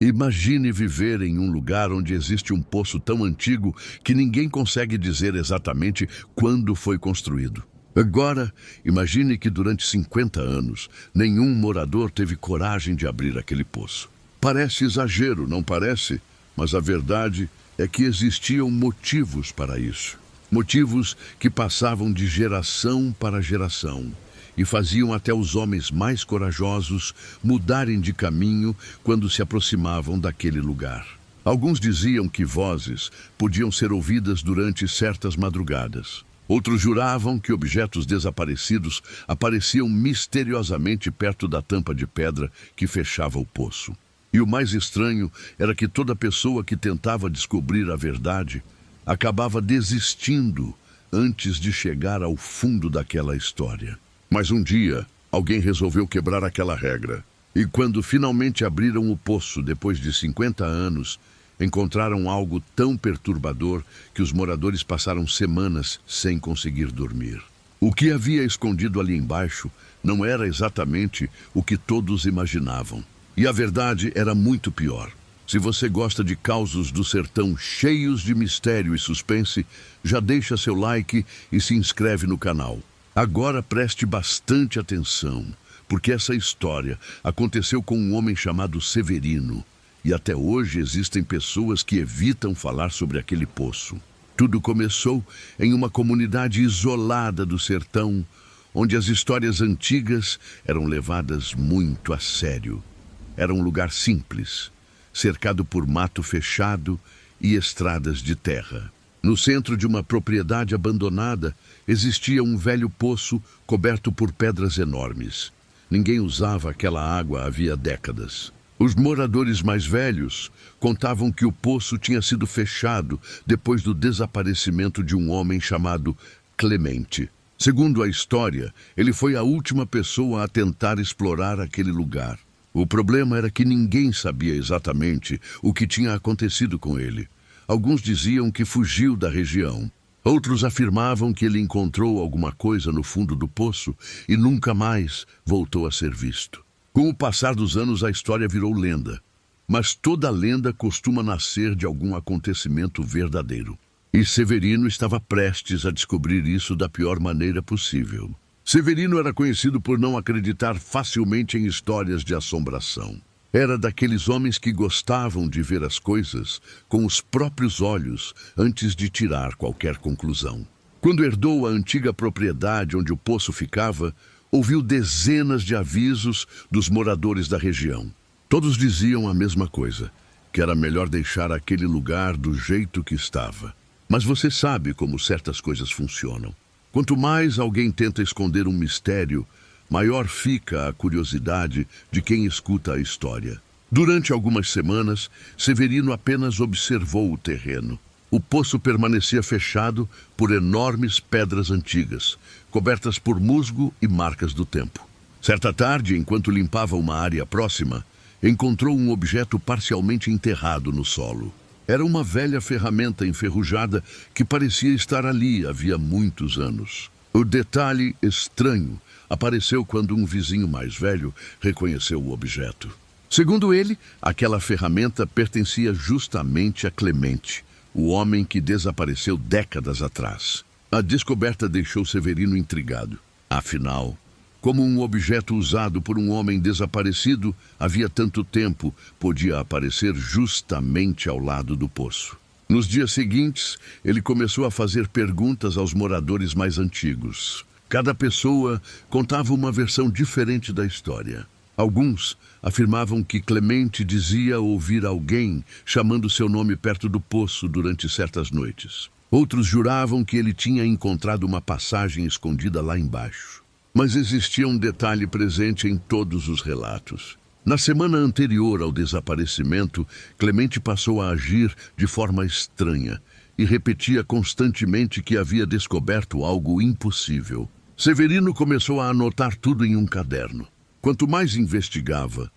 Imagine viver em um lugar onde existe um poço tão antigo que ninguém consegue dizer exatamente quando foi construído. Agora, imagine que durante 50 anos, nenhum morador teve coragem de abrir aquele poço. Parece exagero, não parece? Mas a verdade é que existiam motivos para isso. Motivos que passavam de geração para geração e faziam até os homens mais corajosos mudarem de caminho quando se aproximavam daquele lugar. Alguns diziam que vozes podiam ser ouvidas durante certas madrugadas. Outros juravam que objetos desaparecidos apareciam misteriosamente perto da tampa de pedra que fechava o poço. E o mais estranho era que toda pessoa que tentava descobrir a verdade acabava desistindo antes de chegar ao fundo daquela história. Mas um dia, alguém resolveu quebrar aquela regra. E quando finalmente abriram o poço, depois de 50 anos, encontraram algo tão perturbador que os moradores passaram semanas sem conseguir dormir. O que havia escondido ali embaixo não era exatamente o que todos imaginavam. E a verdade era muito pior. Se você gosta de causos do sertão cheios de mistério e suspense, já deixa seu like e se inscreve no canal. Agora preste bastante atenção, porque essa história aconteceu com um homem chamado Severino. E até hoje existem pessoas que evitam falar sobre aquele poço. Tudo começou em uma comunidade isolada do sertão, onde as histórias antigas eram levadas muito a sério. Era um lugar simples, cercado por mato fechado e estradas de terra. No centro de uma propriedade abandonada, existia um velho poço coberto por pedras enormes. Ninguém usava aquela água havia décadas. Os moradores mais velhos contavam que o poço tinha sido fechado depois do desaparecimento de um homem chamado Clemente. Segundo a história, ele foi a última pessoa a tentar explorar aquele lugar. O problema era que ninguém sabia exatamente o que tinha acontecido com ele. Alguns diziam que fugiu da região. Outros afirmavam que ele encontrou alguma coisa no fundo do poço e nunca mais voltou a ser visto. Com o passar dos anos, a história virou lenda. Mas toda lenda costuma nascer de algum acontecimento verdadeiro. E Severino estava prestes a descobrir isso da pior maneira possível. Severino era conhecido por não acreditar facilmente em histórias de assombração. Era daqueles homens que gostavam de ver as coisas com os próprios olhos antes de tirar qualquer conclusão. Quando herdou a antiga propriedade onde o poço ficava, ouviu dezenas de avisos dos moradores da região. Todos diziam a mesma coisa, que era melhor deixar aquele lugar do jeito que estava. Mas você sabe como certas coisas funcionam. Quanto mais alguém tenta esconder um mistério, maior fica a curiosidade de quem escuta a história. Durante algumas semanas, Severino apenas observou o terreno. O poço permanecia fechado por enormes pedras antigas, cobertas por musgo e marcas do tempo. Certa tarde, enquanto limpava uma área próxima, encontrou um objeto parcialmente enterrado no solo. Era uma velha ferramenta enferrujada que parecia estar ali havia muitos anos. O detalhe estranho apareceu quando um vizinho mais velho reconheceu o objeto. Segundo ele, aquela ferramenta pertencia justamente a Clemente, o homem que desapareceu décadas atrás. A descoberta deixou Severino intrigado. Afinal, como um objeto usado por um homem desaparecido havia tanto tempo, podia aparecer justamente ao lado do poço. Nos dias seguintes, ele começou a fazer perguntas aos moradores mais antigos. Cada pessoa contava uma versão diferente da história. Alguns afirmavam que Clemente dizia ouvir alguém chamando seu nome perto do poço durante certas noites. Outros juravam que ele tinha encontrado uma passagem escondida lá embaixo. Mas existia um detalhe presente em todos os relatos. Na semana anterior ao desaparecimento, Clemente passou a agir de forma estranha e repetia constantemente que havia descoberto algo impossível. Severino começou a anotar tudo em um caderno. Quanto mais investigava,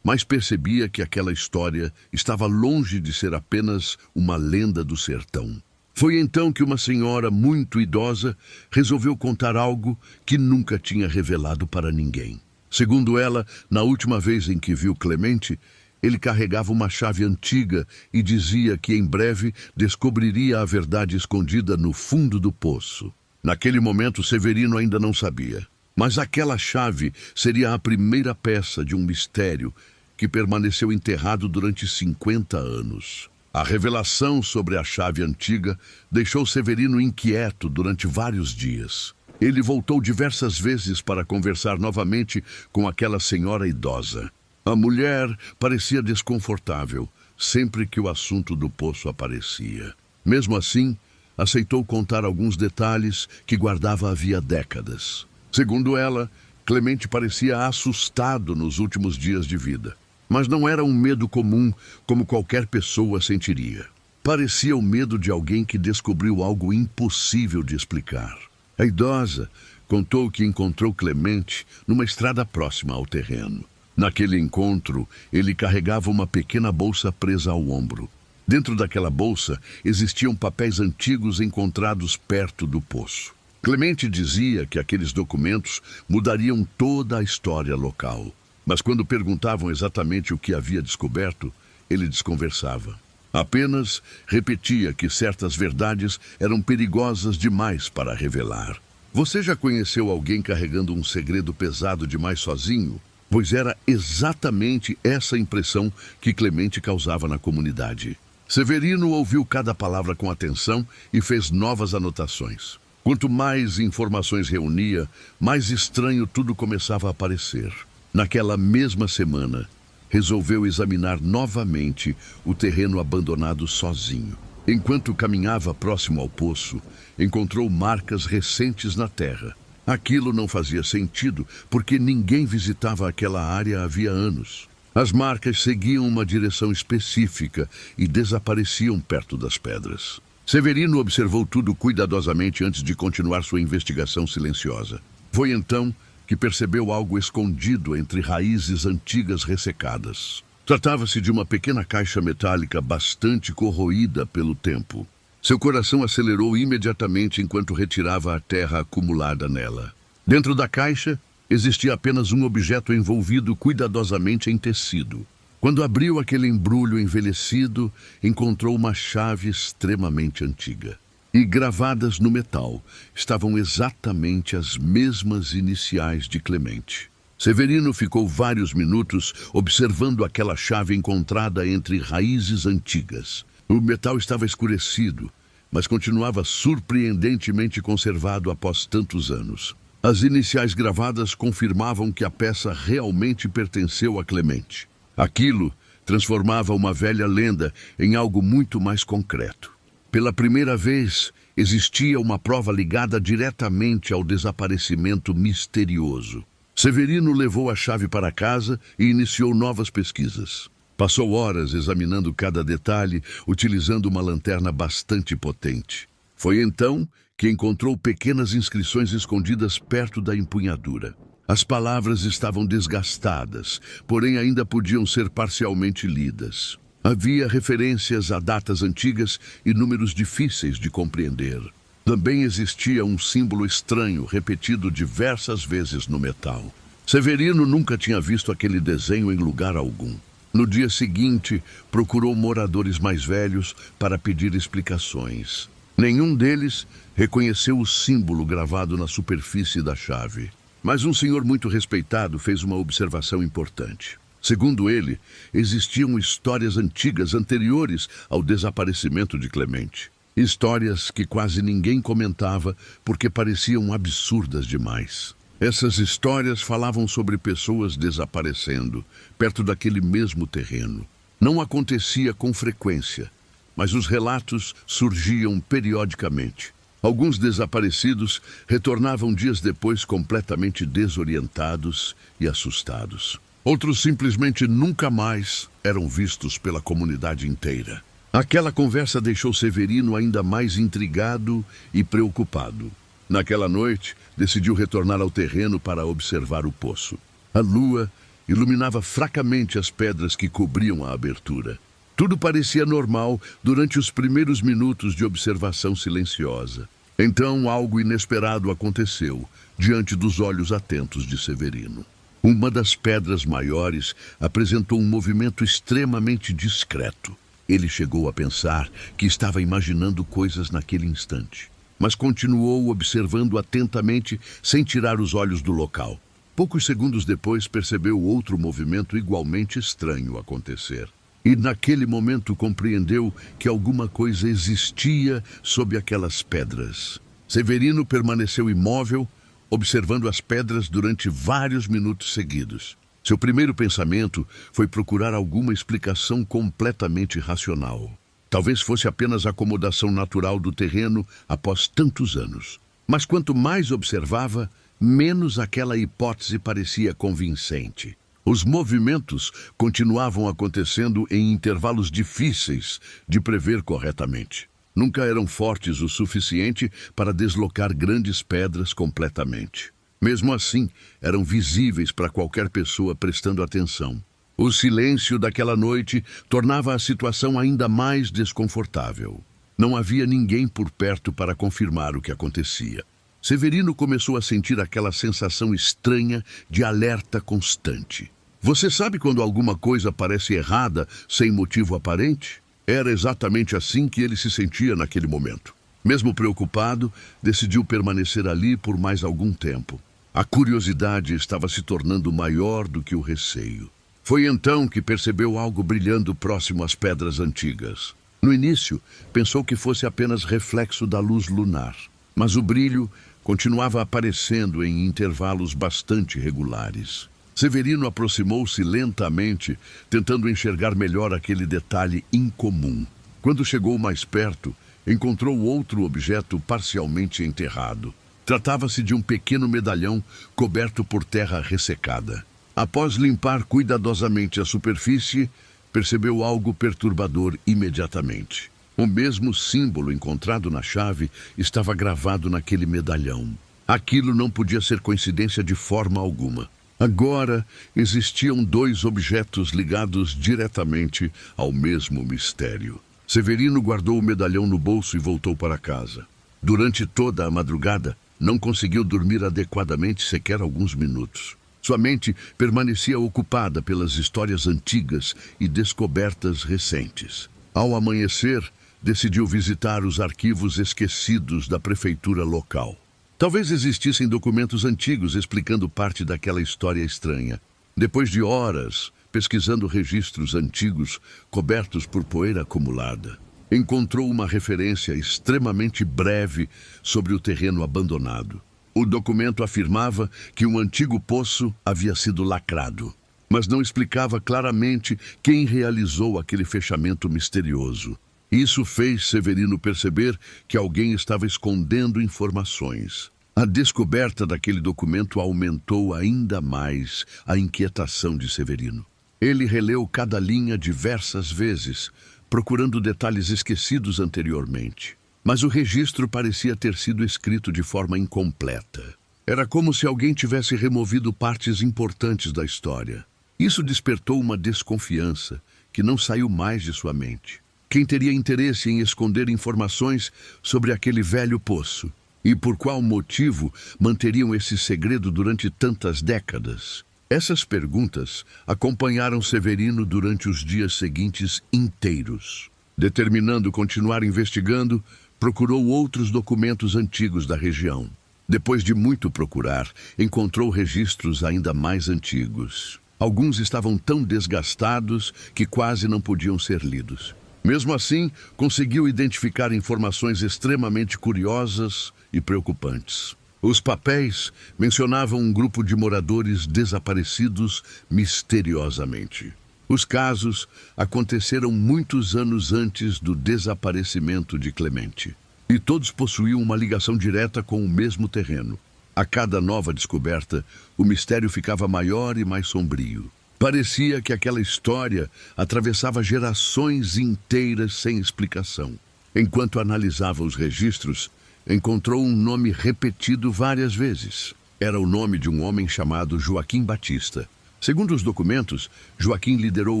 mais percebia que aquela história estava longe de ser apenas uma lenda do sertão. Foi então que uma senhora muito idosa resolveu contar algo que nunca tinha revelado para ninguém. Segundo ela, na última vez em que viu Clemente, Ele carregava uma chave antiga e dizia que em breve descobriria a verdade escondida no fundo do poço. Naquele momento, Severino ainda não sabia. Mas aquela chave seria a primeira peça de um mistério que permaneceu enterrado durante 50 anos. A revelação sobre a chave antiga deixou Severino inquieto durante vários dias. Ele voltou diversas vezes para conversar novamente com aquela senhora idosa. A mulher parecia desconfortável sempre que o assunto do poço aparecia. Mesmo assim, aceitou contar alguns detalhes que guardava havia décadas. Segundo ela, Clemente parecia assustado nos últimos dias de vida. Mas não era um medo comum como qualquer pessoa sentiria. Parecia o medo de alguém que descobriu algo impossível de explicar. A idosa contou que encontrou Clemente numa estrada próxima ao terreno. Naquele encontro, ele carregava uma pequena bolsa presa ao ombro. Dentro daquela bolsa existiam papéis antigos encontrados perto do poço. Clemente dizia que aqueles documentos mudariam toda a história local. Mas quando perguntavam exatamente o que havia descoberto, ele desconversava. Apenas repetia que certas verdades eram perigosas demais para revelar. Você já conheceu alguém carregando um segredo pesado demais sozinho? Pois era exatamente essa impressão que Clemente causava na comunidade. Severino ouviu cada palavra com atenção e fez novas anotações. Quanto mais informações reunia, mais estranho tudo começava a parecer. Naquela mesma semana, resolveu examinar novamente o terreno abandonado sozinho. Enquanto caminhava próximo ao poço, encontrou marcas recentes na terra. Aquilo não fazia sentido, porque ninguém visitava aquela área havia anos. As marcas seguiam uma direção específica e desapareciam perto das pedras. Severino observou tudo cuidadosamente antes de continuar sua investigação silenciosa. Foi então que percebeu algo escondido entre raízes antigas ressecadas. Tratava-se de uma pequena caixa metálica bastante corroída pelo tempo. Seu coração acelerou imediatamente enquanto retirava a terra acumulada nela. Dentro da caixa, existia apenas um objeto envolvido cuidadosamente em tecido. Quando abriu aquele embrulho envelhecido, encontrou uma chave extremamente antiga. E gravadas no metal estavam exatamente as mesmas iniciais de Clemente. Severino ficou vários minutos observando aquela chave encontrada entre raízes antigas. O metal estava escurecido, mas continuava surpreendentemente conservado após tantos anos. As iniciais gravadas confirmavam que a peça realmente pertenceu a Clemente. Aquilo transformava uma velha lenda em algo muito mais concreto. Pela primeira vez, existia uma prova ligada diretamente ao desaparecimento misterioso. Severino levou a chave para casa e iniciou novas pesquisas. Passou horas examinando cada detalhe, utilizando uma lanterna bastante potente. Foi então que encontrou pequenas inscrições escondidas perto da empunhadura. As palavras estavam desgastadas, porém ainda podiam ser parcialmente lidas. Havia referências a datas antigas e números difíceis de compreender. Também existia um símbolo estranho repetido diversas vezes no metal. Severino nunca tinha visto aquele desenho em lugar algum. No dia seguinte, procurou moradores mais velhos para pedir explicações. Nenhum deles reconheceu o símbolo gravado na superfície da chave. Mas um senhor muito respeitado fez uma observação importante. Segundo ele, existiam histórias antigas anteriores ao desaparecimento de Clemente. Histórias que quase ninguém comentava porque pareciam absurdas demais. Essas histórias falavam sobre pessoas desaparecendo, perto daquele mesmo terreno. Não acontecia com frequência, mas os relatos surgiam periodicamente. Alguns desaparecidos retornavam dias depois completamente desorientados e assustados. Outros simplesmente nunca mais eram vistos pela comunidade inteira. Aquela conversa deixou Severino ainda mais intrigado e preocupado. Naquela noite, decidiu retornar ao terreno para observar o poço. A lua iluminava fracamente as pedras que cobriam a abertura. Tudo parecia normal durante os primeiros minutos de observação silenciosa. Então, algo inesperado aconteceu, diante dos olhos atentos de Severino. Uma das pedras maiores apresentou um movimento extremamente discreto. Ele chegou a pensar que estava imaginando coisas naquele instante, mas continuou observando atentamente sem tirar os olhos do local. Poucos segundos depois, percebeu outro movimento igualmente estranho acontecer. E naquele momento compreendeu que alguma coisa existia sob aquelas pedras. Severino permaneceu imóvel, observando as pedras durante vários minutos seguidos. Seu primeiro pensamento foi procurar alguma explicação completamente racional. Talvez fosse apenas a acomodação natural do terreno após tantos anos. Mas quanto mais observava, menos aquela hipótese parecia convincente. Os movimentos continuavam acontecendo em intervalos difíceis de prever corretamente. Nunca eram fortes o suficiente para deslocar grandes pedras completamente. Mesmo assim, eram visíveis para qualquer pessoa prestando atenção. O silêncio daquela noite tornava a situação ainda mais desconfortável. Não havia ninguém por perto para confirmar o que acontecia. Severino começou a sentir aquela sensação estranha de alerta constante. Você sabe quando alguma coisa parece errada sem motivo aparente? Era exatamente assim que ele se sentia naquele momento. Mesmo preocupado, decidiu permanecer ali por mais algum tempo. A curiosidade estava se tornando maior do que o receio. Foi então que percebeu algo brilhando próximo às pedras antigas. No início, pensou que fosse apenas reflexo da luz lunar, mas o brilho continuava aparecendo em intervalos bastante regulares. Severino aproximou-se lentamente, tentando enxergar melhor aquele detalhe incomum. Quando chegou mais perto, encontrou outro objeto parcialmente enterrado. Tratava-se de um pequeno medalhão coberto por terra ressecada. Após limpar cuidadosamente a superfície, percebeu algo perturbador imediatamente. O mesmo símbolo encontrado na chave estava gravado naquele medalhão. Aquilo não podia ser coincidência de forma alguma. Agora, existiam dois objetos ligados diretamente ao mesmo mistério. Severino guardou o medalhão no bolso e voltou para casa. Durante toda a madrugada, não conseguiu dormir adequadamente sequer alguns minutos. Sua mente permanecia ocupada pelas histórias antigas e descobertas recentes. Ao amanhecer, decidiu visitar os arquivos esquecidos da prefeitura local. Talvez existissem documentos antigos explicando parte daquela história estranha. Depois de horas pesquisando registros antigos cobertos por poeira acumulada, encontrou uma referência extremamente breve sobre o terreno abandonado. O documento afirmava que um antigo poço havia sido lacrado, mas não explicava claramente quem realizou aquele fechamento misterioso. Isso fez Severino perceber que alguém estava escondendo informações. A descoberta daquele documento aumentou ainda mais a inquietação de Severino. Ele releu cada linha diversas vezes, procurando detalhes esquecidos anteriormente. Mas o registro parecia ter sido escrito de forma incompleta. Era como se alguém tivesse removido partes importantes da história. Isso despertou uma desconfiança que não saiu mais de sua mente. Quem teria interesse em esconder informações sobre aquele velho poço? E por qual motivo manteriam esse segredo durante tantas décadas? Essas perguntas acompanharam Severino durante os dias seguintes inteiros. Determinando continuar investigando, procurou outros documentos antigos da região. Depois de muito procurar, encontrou registros ainda mais antigos. Alguns estavam tão desgastados que quase não podiam ser lidos. Mesmo assim, conseguiu identificar informações extremamente curiosas e preocupantes. Os papéis mencionavam um grupo de moradores desaparecidos misteriosamente. Os casos aconteceram muitos anos antes do desaparecimento de Clemente, e todos possuíam uma ligação direta com o mesmo terreno. A cada nova descoberta, o mistério ficava maior e mais sombrio. Parecia que aquela história atravessava gerações inteiras sem explicação. Enquanto analisava os registros, encontrou um nome repetido várias vezes. Era o nome de um homem chamado Joaquim Batista. Segundo os documentos, Joaquim liderou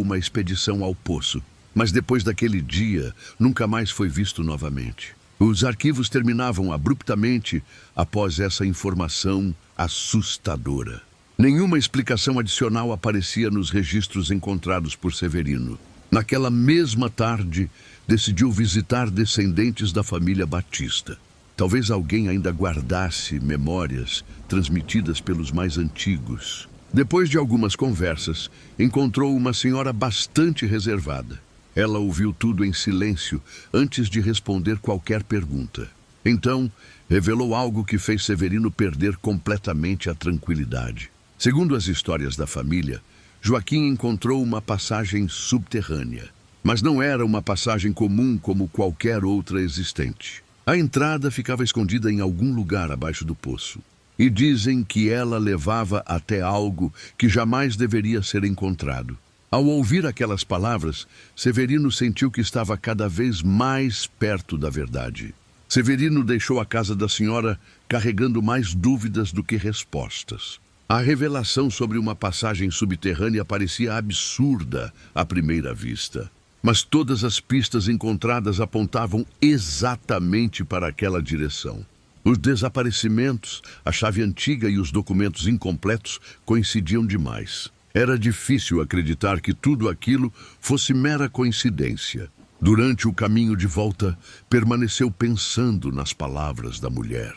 uma expedição ao poço, mas depois daquele dia, nunca mais foi visto novamente. Os arquivos terminavam abruptamente após essa informação assustadora. Nenhuma explicação adicional aparecia nos registros encontrados por Severino. Naquela mesma tarde, decidiu visitar descendentes da família Batista. Talvez alguém ainda guardasse memórias transmitidas pelos mais antigos. Depois de algumas conversas, encontrou uma senhora bastante reservada. Ela ouviu tudo em silêncio antes de responder qualquer pergunta. Então, revelou algo que fez Severino perder completamente a tranquilidade. Segundo as histórias da família, Joaquim encontrou uma passagem subterrânea. Mas não era uma passagem comum como qualquer outra existente. A entrada ficava escondida em algum lugar abaixo do poço. E dizem que ela levava até algo que jamais deveria ser encontrado. Ao ouvir aquelas palavras, Severino sentiu que estava cada vez mais perto da verdade. Severino deixou a casa da senhora carregando mais dúvidas do que respostas. A revelação sobre uma passagem subterrânea parecia absurda à primeira vista. Mas todas as pistas encontradas apontavam exatamente para aquela direção. Os desaparecimentos, a chave antiga e os documentos incompletos coincidiam demais. Era difícil acreditar que tudo aquilo fosse mera coincidência. Durante o caminho de volta, permaneceu pensando nas palavras da mulher.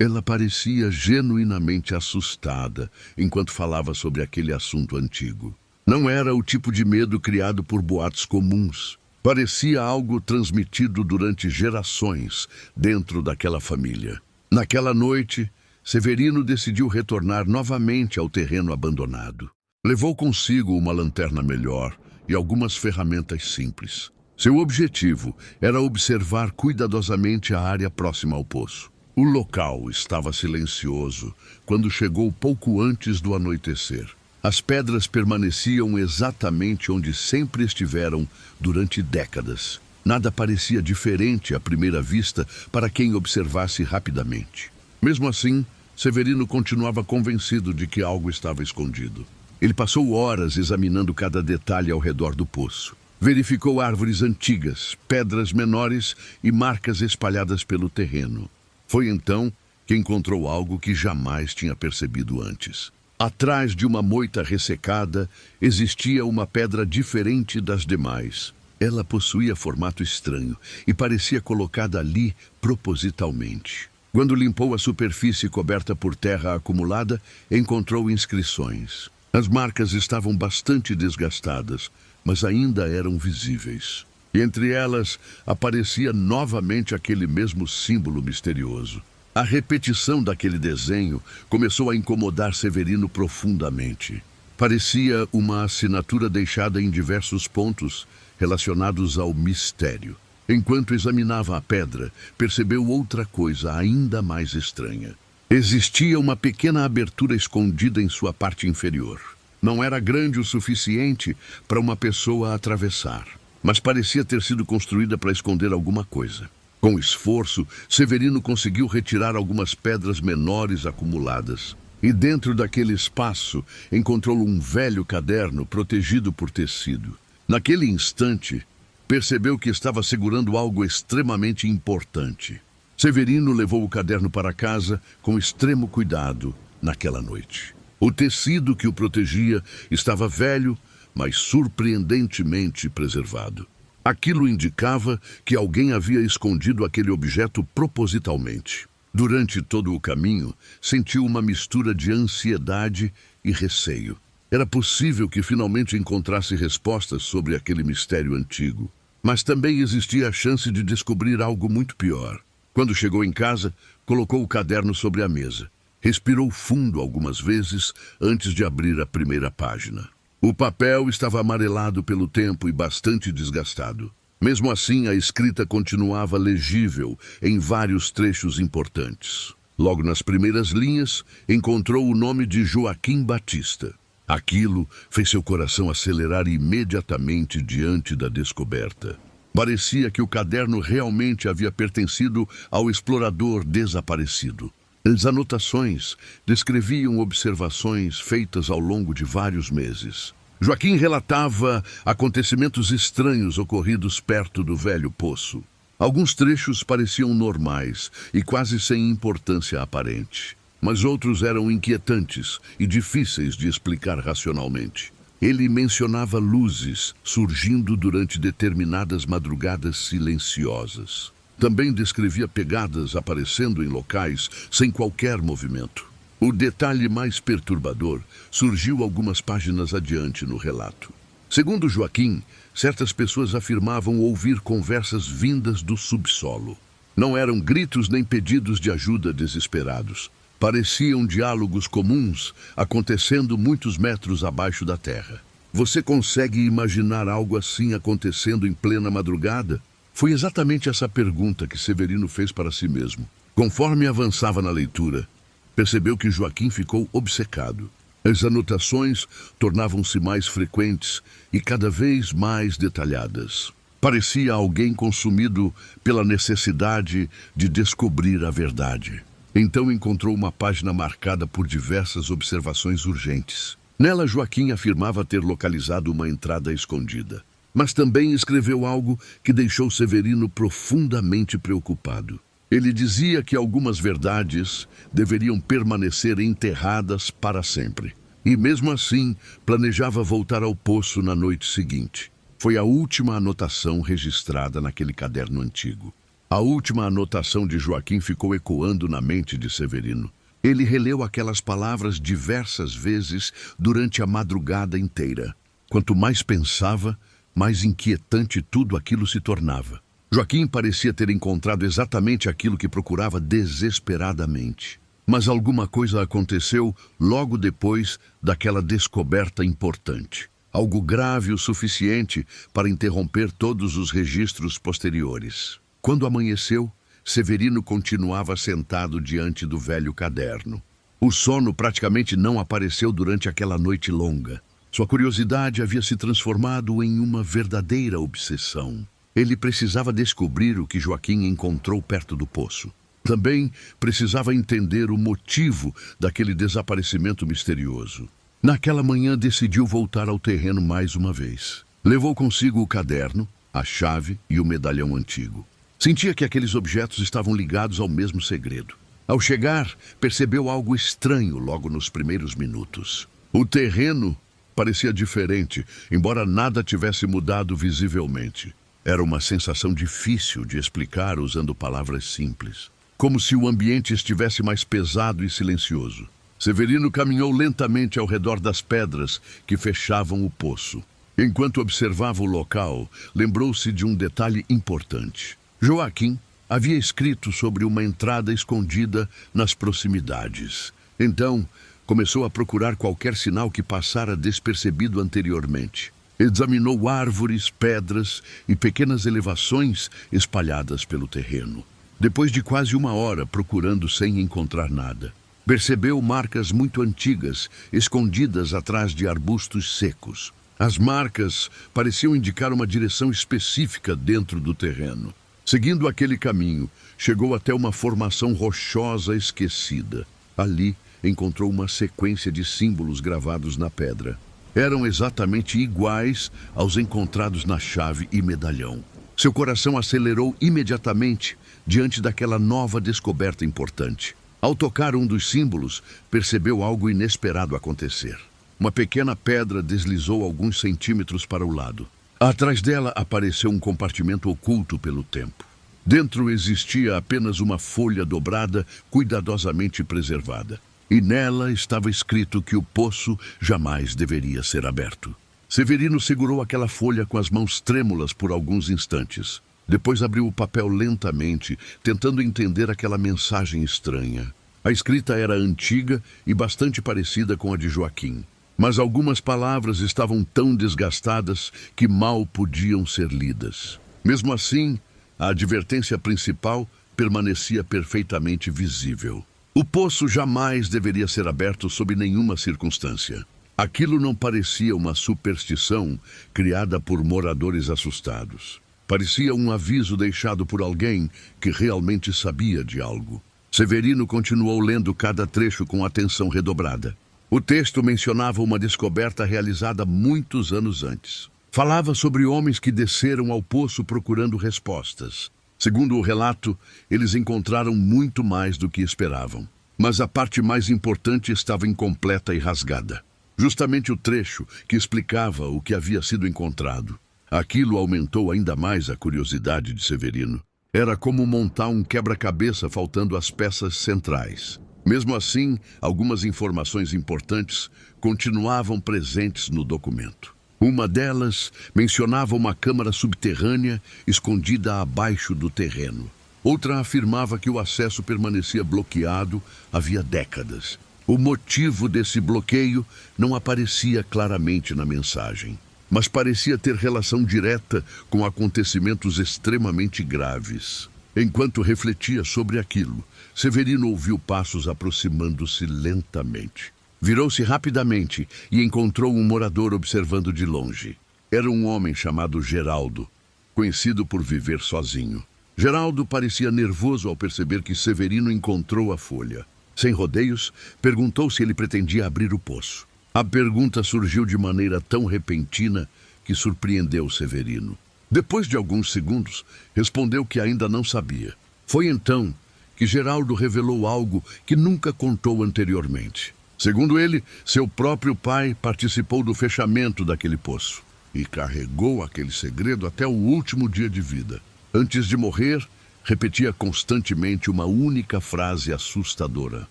Ela parecia genuinamente assustada enquanto falava sobre aquele assunto antigo. Não era o tipo de medo criado por boatos comuns. Parecia algo transmitido durante gerações dentro daquela família. Naquela noite, Severino decidiu retornar novamente ao terreno abandonado. Levou consigo uma lanterna melhor e algumas ferramentas simples. Seu objetivo era observar cuidadosamente a área próxima ao poço. O local estava silencioso quando chegou pouco antes do anoitecer. As pedras permaneciam exatamente onde sempre estiveram durante décadas. Nada parecia diferente à primeira vista para quem observasse rapidamente. Mesmo assim, Severino continuava convencido de que algo estava escondido. Ele passou horas examinando cada detalhe ao redor do poço. Verificou árvores antigas, pedras menores e marcas espalhadas pelo terreno. Foi então que encontrou algo que jamais tinha percebido antes. Atrás de uma moita ressecada, existia uma pedra diferente das demais. Ela possuía formato estranho e parecia colocada ali propositalmente. Quando limpou a superfície coberta por terra acumulada, encontrou inscrições. As marcas estavam bastante desgastadas, mas ainda eram visíveis. E entre elas, aparecia novamente aquele mesmo símbolo misterioso. A repetição daquele desenho começou a incomodar Severino profundamente. Parecia uma assinatura deixada em diversos pontos relacionados ao mistério. Enquanto examinava a pedra, percebeu outra coisa ainda mais estranha. Existia uma pequena abertura escondida em sua parte inferior. Não era grande o suficiente para uma pessoa atravessar, mas parecia ter sido construída para esconder alguma coisa. Com esforço, Severino conseguiu retirar algumas pedras menores acumuladas. E dentro daquele espaço, encontrou um velho caderno protegido por tecido. Naquele instante, percebeu que estava segurando algo extremamente importante. Severino levou o caderno para casa com extremo cuidado naquela noite. O tecido que o protegia estava velho, mas surpreendentemente preservado. Aquilo indicava que alguém havia escondido aquele objeto propositalmente. Durante todo o caminho, sentiu uma mistura de ansiedade e receio. Era possível que finalmente encontrasse respostas sobre aquele mistério antigo. Mas também existia a chance de descobrir algo muito pior. Quando chegou em casa, colocou o caderno sobre a mesa. Respirou fundo algumas vezes antes de abrir a primeira página. O papel estava amarelado pelo tempo e bastante desgastado. Mesmo assim, a escrita continuava legível em vários trechos importantes. Logo nas primeiras linhas, encontrou o nome de Joaquim Batista. Aquilo fez seu coração acelerar imediatamente diante da descoberta. Parecia que o caderno realmente havia pertencido ao explorador desaparecido. As anotações descreviam observações feitas ao longo de vários meses. Joaquim relatava acontecimentos estranhos ocorridos perto do velho poço. Alguns trechos pareciam normais e quase sem importância aparente. mas outros eram inquietantes e difíceis de explicar racionalmente. Ele mencionava luzes surgindo durante determinadas madrugadas silenciosas. Também descrevia pegadas aparecendo em locais sem qualquer movimento. O detalhe mais perturbador surgiu algumas páginas adiante no relato. Segundo Joaquim, certas pessoas afirmavam ouvir conversas vindas do subsolo. Não eram gritos nem pedidos de ajuda desesperados. Pareciam diálogos comuns acontecendo muitos metros abaixo da terra. Você consegue imaginar algo assim acontecendo em plena madrugada? Foi exatamente essa pergunta que Severino fez para si mesmo. Conforme avançava na leitura, percebeu que Joaquim ficou obcecado. As anotações tornavam-se mais frequentes e cada vez mais detalhadas. Parecia alguém consumido pela necessidade de descobrir a verdade. Então encontrou uma página marcada por diversas observações urgentes. Nela, Joaquim afirmava ter localizado uma entrada escondida. Mas também escreveu algo que deixou Severino profundamente preocupado. Ele dizia que algumas verdades deveriam permanecer enterradas para sempre. E mesmo assim, planejava voltar ao poço na noite seguinte. Foi a última anotação registrada naquele caderno antigo. A última anotação de Joaquim ficou ecoando na mente de Severino. Ele releu aquelas palavras diversas vezes durante a madrugada inteira. Quanto mais pensava, mais inquietante tudo aquilo se tornava. Joaquim parecia ter encontrado exatamente aquilo que procurava desesperadamente. Mas alguma coisa aconteceu logo depois daquela descoberta importante. Algo grave o suficiente para interromper todos os registros posteriores. Quando amanheceu, Severino continuava sentado diante do velho caderno. O sono praticamente não apareceu durante aquela noite longa. Sua curiosidade havia se transformado em uma verdadeira obsessão. Ele precisava descobrir o que Joaquim encontrou perto do poço. Também precisava entender o motivo daquele desaparecimento misterioso. Naquela manhã decidiu voltar ao terreno mais uma vez. Levou consigo o caderno, a chave e o medalhão antigo. Sentia que aqueles objetos estavam ligados ao mesmo segredo. Ao chegar, percebeu algo estranho logo nos primeiros minutos. O terreno parecia diferente, embora nada tivesse mudado visivelmente. Era uma sensação difícil de explicar usando palavras simples. Como se o ambiente estivesse mais pesado e silencioso. Severino caminhou lentamente ao redor das pedras que fechavam o poço. Enquanto observava o local, lembrou-se de um detalhe importante. Joaquim havia escrito sobre uma entrada escondida nas proximidades. Então, começou a procurar qualquer sinal que passara despercebido anteriormente. Examinou árvores, pedras e pequenas elevações espalhadas pelo terreno. Depois de quase uma hora procurando sem encontrar nada, percebeu marcas muito antigas, escondidas atrás de arbustos secos. As marcas pareciam indicar uma direção específica dentro do terreno. Seguindo aquele caminho, chegou até uma formação rochosa esquecida. Ali, encontrou uma sequência de símbolos gravados na pedra. Eram exatamente iguais aos encontrados na chave e medalhão. Seu coração acelerou imediatamente diante daquela nova descoberta importante. Ao tocar um dos símbolos, percebeu algo inesperado acontecer. Uma pequena pedra deslizou alguns centímetros para o lado. Atrás dela apareceu um compartimento oculto pelo tempo. Dentro existia apenas uma folha dobrada, cuidadosamente preservada. E nela estava escrito que o poço jamais deveria ser aberto. Severino segurou aquela folha com as mãos trêmulas por alguns instantes. Depois abriu o papel lentamente, tentando entender aquela mensagem estranha. A escrita era antiga e bastante parecida com a de Joaquim. Mas algumas palavras estavam tão desgastadas que mal podiam ser lidas. Mesmo assim, a advertência principal permanecia perfeitamente visível. O poço jamais deveria ser aberto sob nenhuma circunstância. Aquilo não parecia uma superstição criada por moradores assustados. Parecia um aviso deixado por alguém que realmente sabia de algo. Severino continuou lendo cada trecho com atenção redobrada. O texto mencionava uma descoberta realizada muitos anos antes. Falava sobre homens que desceram ao poço procurando respostas. Segundo o relato, eles encontraram muito mais do que esperavam. Mas a parte mais importante estava incompleta e rasgada. Justamente o trecho que explicava o que havia sido encontrado. Aquilo aumentou ainda mais a curiosidade de Severino. Era como montar um quebra-cabeça faltando as peças centrais. Mesmo assim, algumas informações importantes continuavam presentes no documento. Uma delas mencionava uma câmara subterrânea escondida abaixo do terreno. Outra afirmava que o acesso permanecia bloqueado havia décadas. O motivo desse bloqueio não aparecia claramente na mensagem, mas parecia ter relação direta com acontecimentos extremamente graves. Enquanto refletia sobre aquilo, Severino ouviu passos aproximando-se lentamente. Virou-se rapidamente e encontrou um morador observando de longe. Era um homem chamado Geraldo, conhecido por viver sozinho. Geraldo parecia nervoso ao perceber que Severino encontrou a folha. Sem rodeios, perguntou se ele pretendia abrir o poço. A pergunta surgiu de maneira tão repentina que surpreendeu Severino. Depois de alguns segundos, respondeu que ainda não sabia. Foi então que Geraldo revelou algo que nunca contou anteriormente. Segundo ele, seu próprio pai participou do fechamento daquele poço e carregou aquele segredo até o último dia de vida. Antes de morrer, repetia constantemente uma única frase assustadora.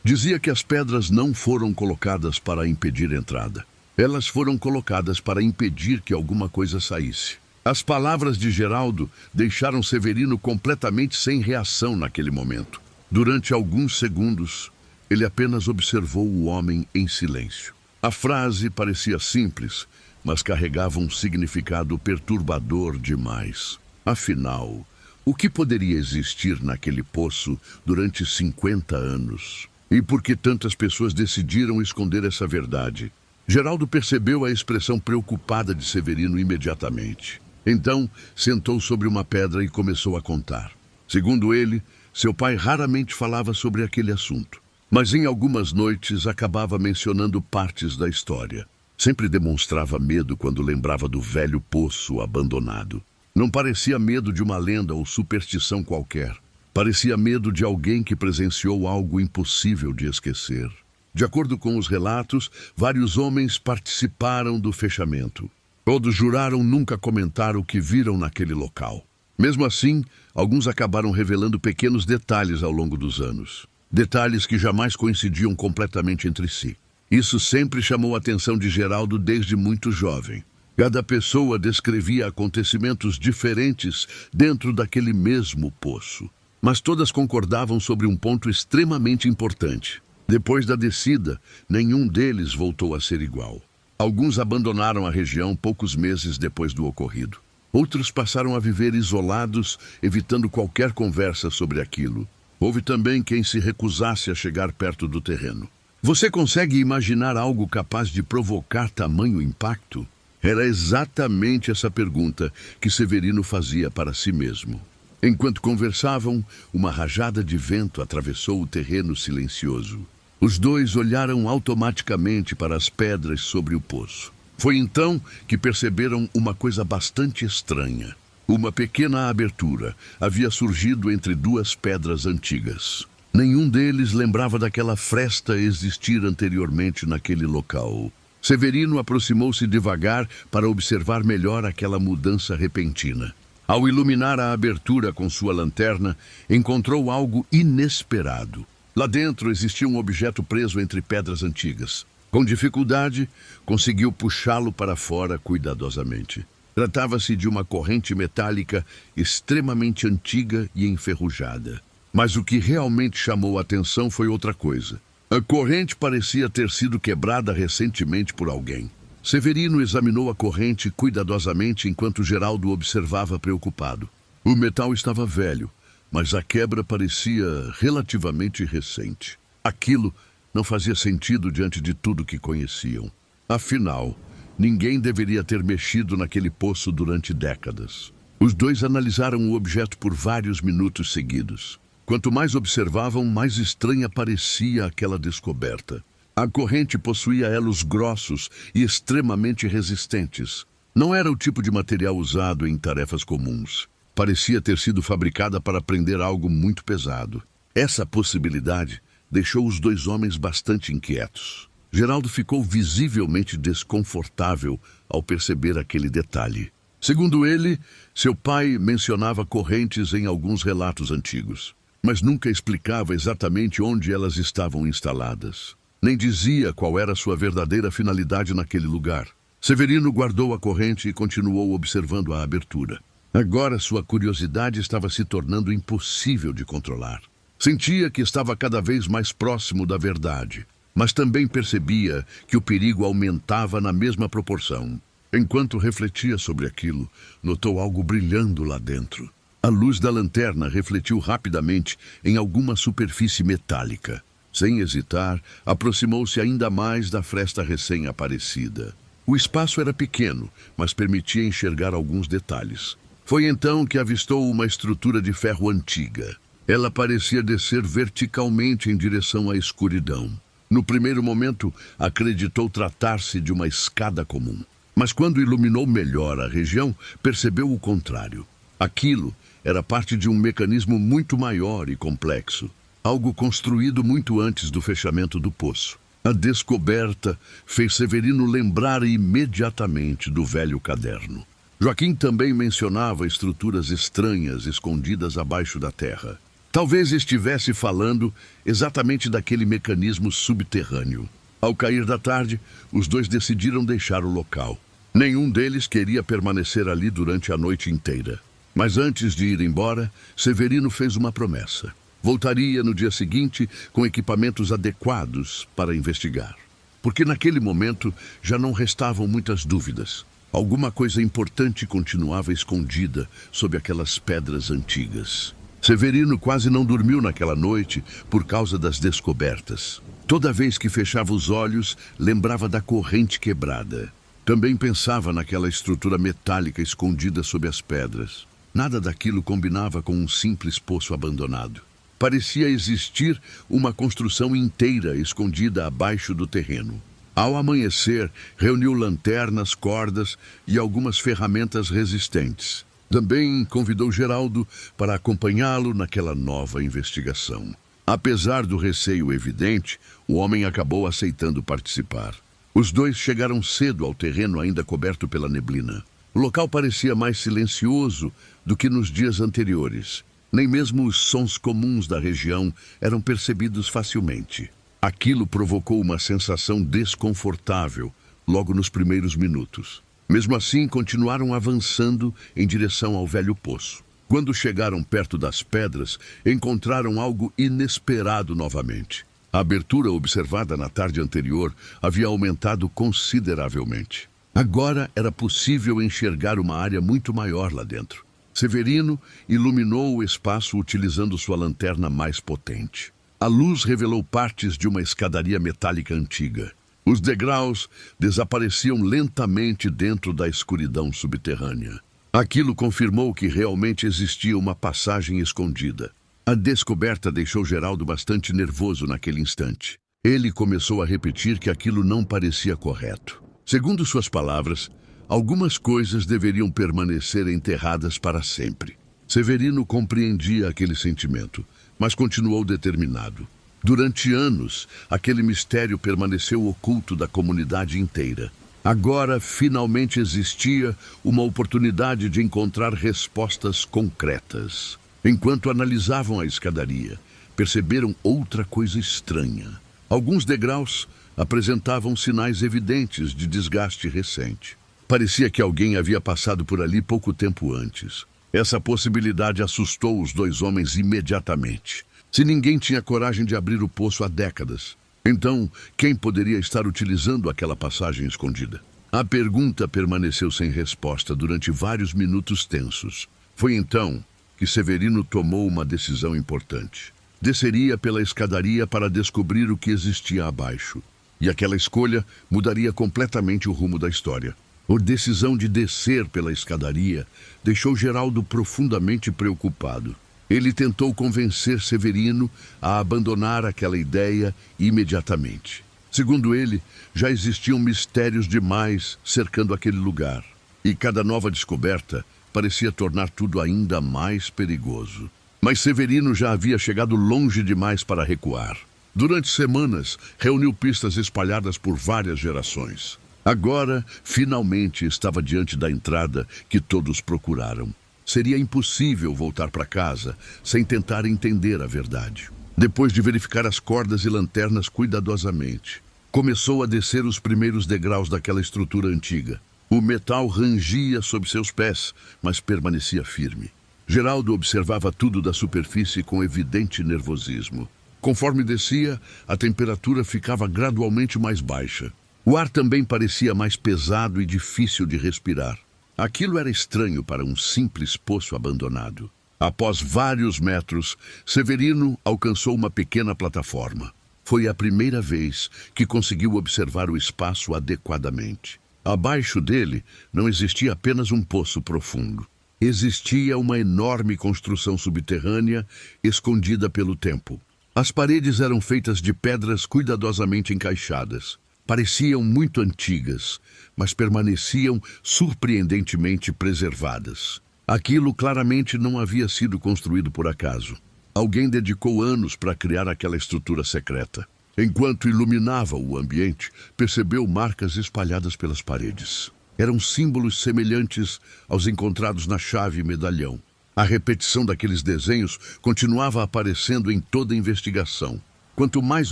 Dizia que as pedras não foram colocadas para impedir a entrada. Elas foram colocadas para impedir que alguma coisa saísse. As palavras de Geraldo deixaram Severino completamente sem reação naquele momento. Durante alguns segundos, ele apenas observou o homem em silêncio. A frase parecia simples, mas carregava um significado perturbador demais. Afinal, o que poderia existir naquele poço durante 50 anos? E por que tantas pessoas decidiram esconder essa verdade? Geraldo percebeu a expressão preocupada de Severino imediatamente. Então, sentou sobre uma pedra e começou a contar. Segundo ele, seu pai raramente falava sobre aquele assunto, mas em algumas noites acabava mencionando partes da história. Sempre demonstrava medo quando lembrava do velho poço abandonado. Não parecia medo de uma lenda ou superstição qualquer. Parecia medo de alguém que presenciou algo impossível de esquecer. De acordo com os relatos, vários homens participaram do fechamento. Todos juraram nunca comentar o que viram naquele local. Mesmo assim, alguns acabaram revelando pequenos detalhes ao longo dos anos. Detalhes que jamais coincidiam completamente entre si. Isso sempre chamou a atenção de Geraldo desde muito jovem. Cada pessoa descrevia acontecimentos diferentes dentro daquele mesmo poço. Mas todas concordavam sobre um ponto extremamente importante. Depois da descida, nenhum deles voltou a ser igual. Alguns abandonaram a região poucos meses depois do ocorrido. Outros passaram a viver isolados, evitando qualquer conversa sobre aquilo. Houve também quem se recusasse a chegar perto do terreno. Você consegue imaginar algo capaz de provocar tamanho impacto? Era exatamente essa pergunta que Severino fazia para si mesmo. Enquanto conversavam, uma rajada de vento atravessou o terreno silencioso. Os dois olharam automaticamente para as pedras sobre o poço. Foi então que perceberam uma coisa bastante estranha. Uma pequena abertura havia surgido entre duas pedras antigas. Nenhum deles lembrava daquela fresta existir anteriormente naquele local. Severino aproximou-se devagar para observar melhor aquela mudança repentina. Ao iluminar a abertura com sua lanterna, encontrou algo inesperado. Lá dentro existia um objeto preso entre pedras antigas. Com dificuldade, conseguiu puxá-lo para fora cuidadosamente. Tratava-se de uma corrente metálica extremamente antiga e enferrujada. Mas o que realmente chamou a atenção foi outra coisa. A corrente parecia ter sido quebrada recentemente por alguém. Severino examinou a corrente cuidadosamente enquanto Geraldo observava preocupado. O metal estava velho, mas a quebra parecia relativamente recente. Aquilo não fazia sentido diante de tudo que conheciam. Afinal, ninguém deveria ter mexido naquele poço durante décadas. Os dois analisaram o objeto por vários minutos seguidos. Quanto mais observavam, mais estranha parecia aquela descoberta. A corrente possuía elos grossos e extremamente resistentes. Não era o tipo de material usado em tarefas comuns. Parecia ter sido fabricada para prender algo muito pesado. Essa possibilidade deixou os dois homens bastante inquietos. Geraldo ficou visivelmente desconfortável ao perceber aquele detalhe. Segundo ele, seu pai mencionava correntes em alguns relatos antigos, mas nunca explicava exatamente onde elas estavam instaladas. Nem dizia qual era sua verdadeira finalidade naquele lugar. Severino guardou a corrente e continuou observando a abertura. Agora sua curiosidade estava se tornando impossível de controlar. Sentia que estava cada vez mais próximo da verdade, mas também percebia que o perigo aumentava na mesma proporção. Enquanto refletia sobre aquilo, notou algo brilhando lá dentro. A luz da lanterna refletiu rapidamente em alguma superfície metálica. Sem hesitar, aproximou-se ainda mais da fresta recém-aparecida. O espaço era pequeno, mas permitia enxergar alguns detalhes. Foi então que avistou uma estrutura de ferro antiga. Ela parecia descer verticalmente em direção à escuridão. No primeiro momento, acreditou tratar-se de uma escada comum. Mas quando iluminou melhor a região, percebeu o contrário. Aquilo era parte de um mecanismo muito maior e complexo. Algo construído muito antes do fechamento do poço. A descoberta fez Severino lembrar imediatamente do velho caderno. Joaquim também mencionava estruturas estranhas escondidas abaixo da terra. Talvez estivesse falando exatamente daquele mecanismo subterrâneo. Ao cair da tarde, os dois decidiram deixar o local. Nenhum deles queria permanecer ali durante a noite inteira. Mas antes de ir embora, Severino fez uma promessa. Voltaria no dia seguinte com equipamentos adequados para investigar. Porque naquele momento já não restavam muitas dúvidas. Alguma coisa importante continuava escondida sob aquelas pedras antigas. Severino quase não dormiu naquela noite por causa das descobertas. Toda vez que fechava os olhos, lembrava da corrente quebrada. Também pensava naquela estrutura metálica escondida sob as pedras. Nada daquilo combinava com um simples poço abandonado. Parecia existir uma construção inteira escondida abaixo do terreno. Ao amanhecer, reuniu lanternas, cordas e algumas ferramentas resistentes. Também convidou Geraldo para acompanhá-lo naquela nova investigação. Apesar do receio evidente, o homem acabou aceitando participar. Os dois chegaram cedo ao terreno ainda coberto pela neblina. O local parecia mais silencioso do que nos dias anteriores. Nem mesmo os sons comuns da região eram percebidos facilmente. Aquilo provocou uma sensação desconfortável logo nos primeiros minutos. Mesmo assim, continuaram avançando em direção ao velho poço. Quando chegaram perto das pedras, encontraram algo inesperado novamente. A abertura observada na tarde anterior havia aumentado consideravelmente. Agora era possível enxergar uma área muito maior lá dentro. Severino iluminou o espaço utilizando sua lanterna mais potente. A luz revelou partes de uma escadaria metálica antiga. Os degraus desapareciam lentamente dentro da escuridão subterrânea. Aquilo confirmou que realmente existia uma passagem escondida. A descoberta deixou Geraldo bastante nervoso naquele instante. Ele começou a repetir que aquilo não parecia correto. Segundo suas palavras, algumas coisas deveriam permanecer enterradas para sempre. Severino compreendia aquele sentimento, mas continuou determinado. Durante anos, aquele mistério permaneceu oculto da comunidade inteira. Agora, finalmente existia uma oportunidade de encontrar respostas concretas. Enquanto analisavam a escadaria, perceberam outra coisa estranha. Alguns degraus apresentavam sinais evidentes de desgaste recente. Parecia que alguém havia passado por ali pouco tempo antes. Essa possibilidade assustou os dois homens imediatamente. Se ninguém tinha coragem de abrir o poço há décadas, então quem poderia estar utilizando aquela passagem escondida? A pergunta permaneceu sem resposta durante vários minutos tensos. Foi então que Severino tomou uma decisão importante. Desceria pela escadaria para descobrir o que existia abaixo. E aquela escolha mudaria completamente o rumo da história. A decisão de descer pela escadaria deixou Geraldo profundamente preocupado. Ele tentou convencer Severino a abandonar aquela ideia imediatamente. Segundo ele, já existiam mistérios demais cercando aquele lugar. E cada nova descoberta parecia tornar tudo ainda mais perigoso. Mas Severino já havia chegado longe demais para recuar. Durante semanas, reuniu pistas espalhadas por várias gerações. Agora, finalmente, estava diante da entrada que todos procuraram. Seria impossível voltar para casa sem tentar entender a verdade. Depois de verificar as cordas e lanternas cuidadosamente, começou a descer os primeiros degraus daquela estrutura antiga. O metal rangia sob seus pés, mas permanecia firme. Geraldo observava tudo da superfície com evidente nervosismo. Conforme descia, a temperatura ficava gradualmente mais baixa. O ar também parecia mais pesado e difícil de respirar. Aquilo era estranho para um simples poço abandonado. Após vários metros, Severino alcançou uma pequena plataforma. Foi a primeira vez que conseguiu observar o espaço adequadamente. Abaixo dele não existia apenas um poço profundo. Existia uma enorme construção subterrânea escondida pelo tempo. As paredes eram feitas de pedras cuidadosamente encaixadas. Pareciam muito antigas, mas permaneciam surpreendentemente preservadas. Aquilo claramente não havia sido construído por acaso. Alguém dedicou anos para criar aquela estrutura secreta. Enquanto iluminava o ambiente, percebeu marcas espalhadas pelas paredes. Eram símbolos semelhantes aos encontrados na chave e medalhão. A repetição daqueles desenhos continuava aparecendo em toda a investigação. Quanto mais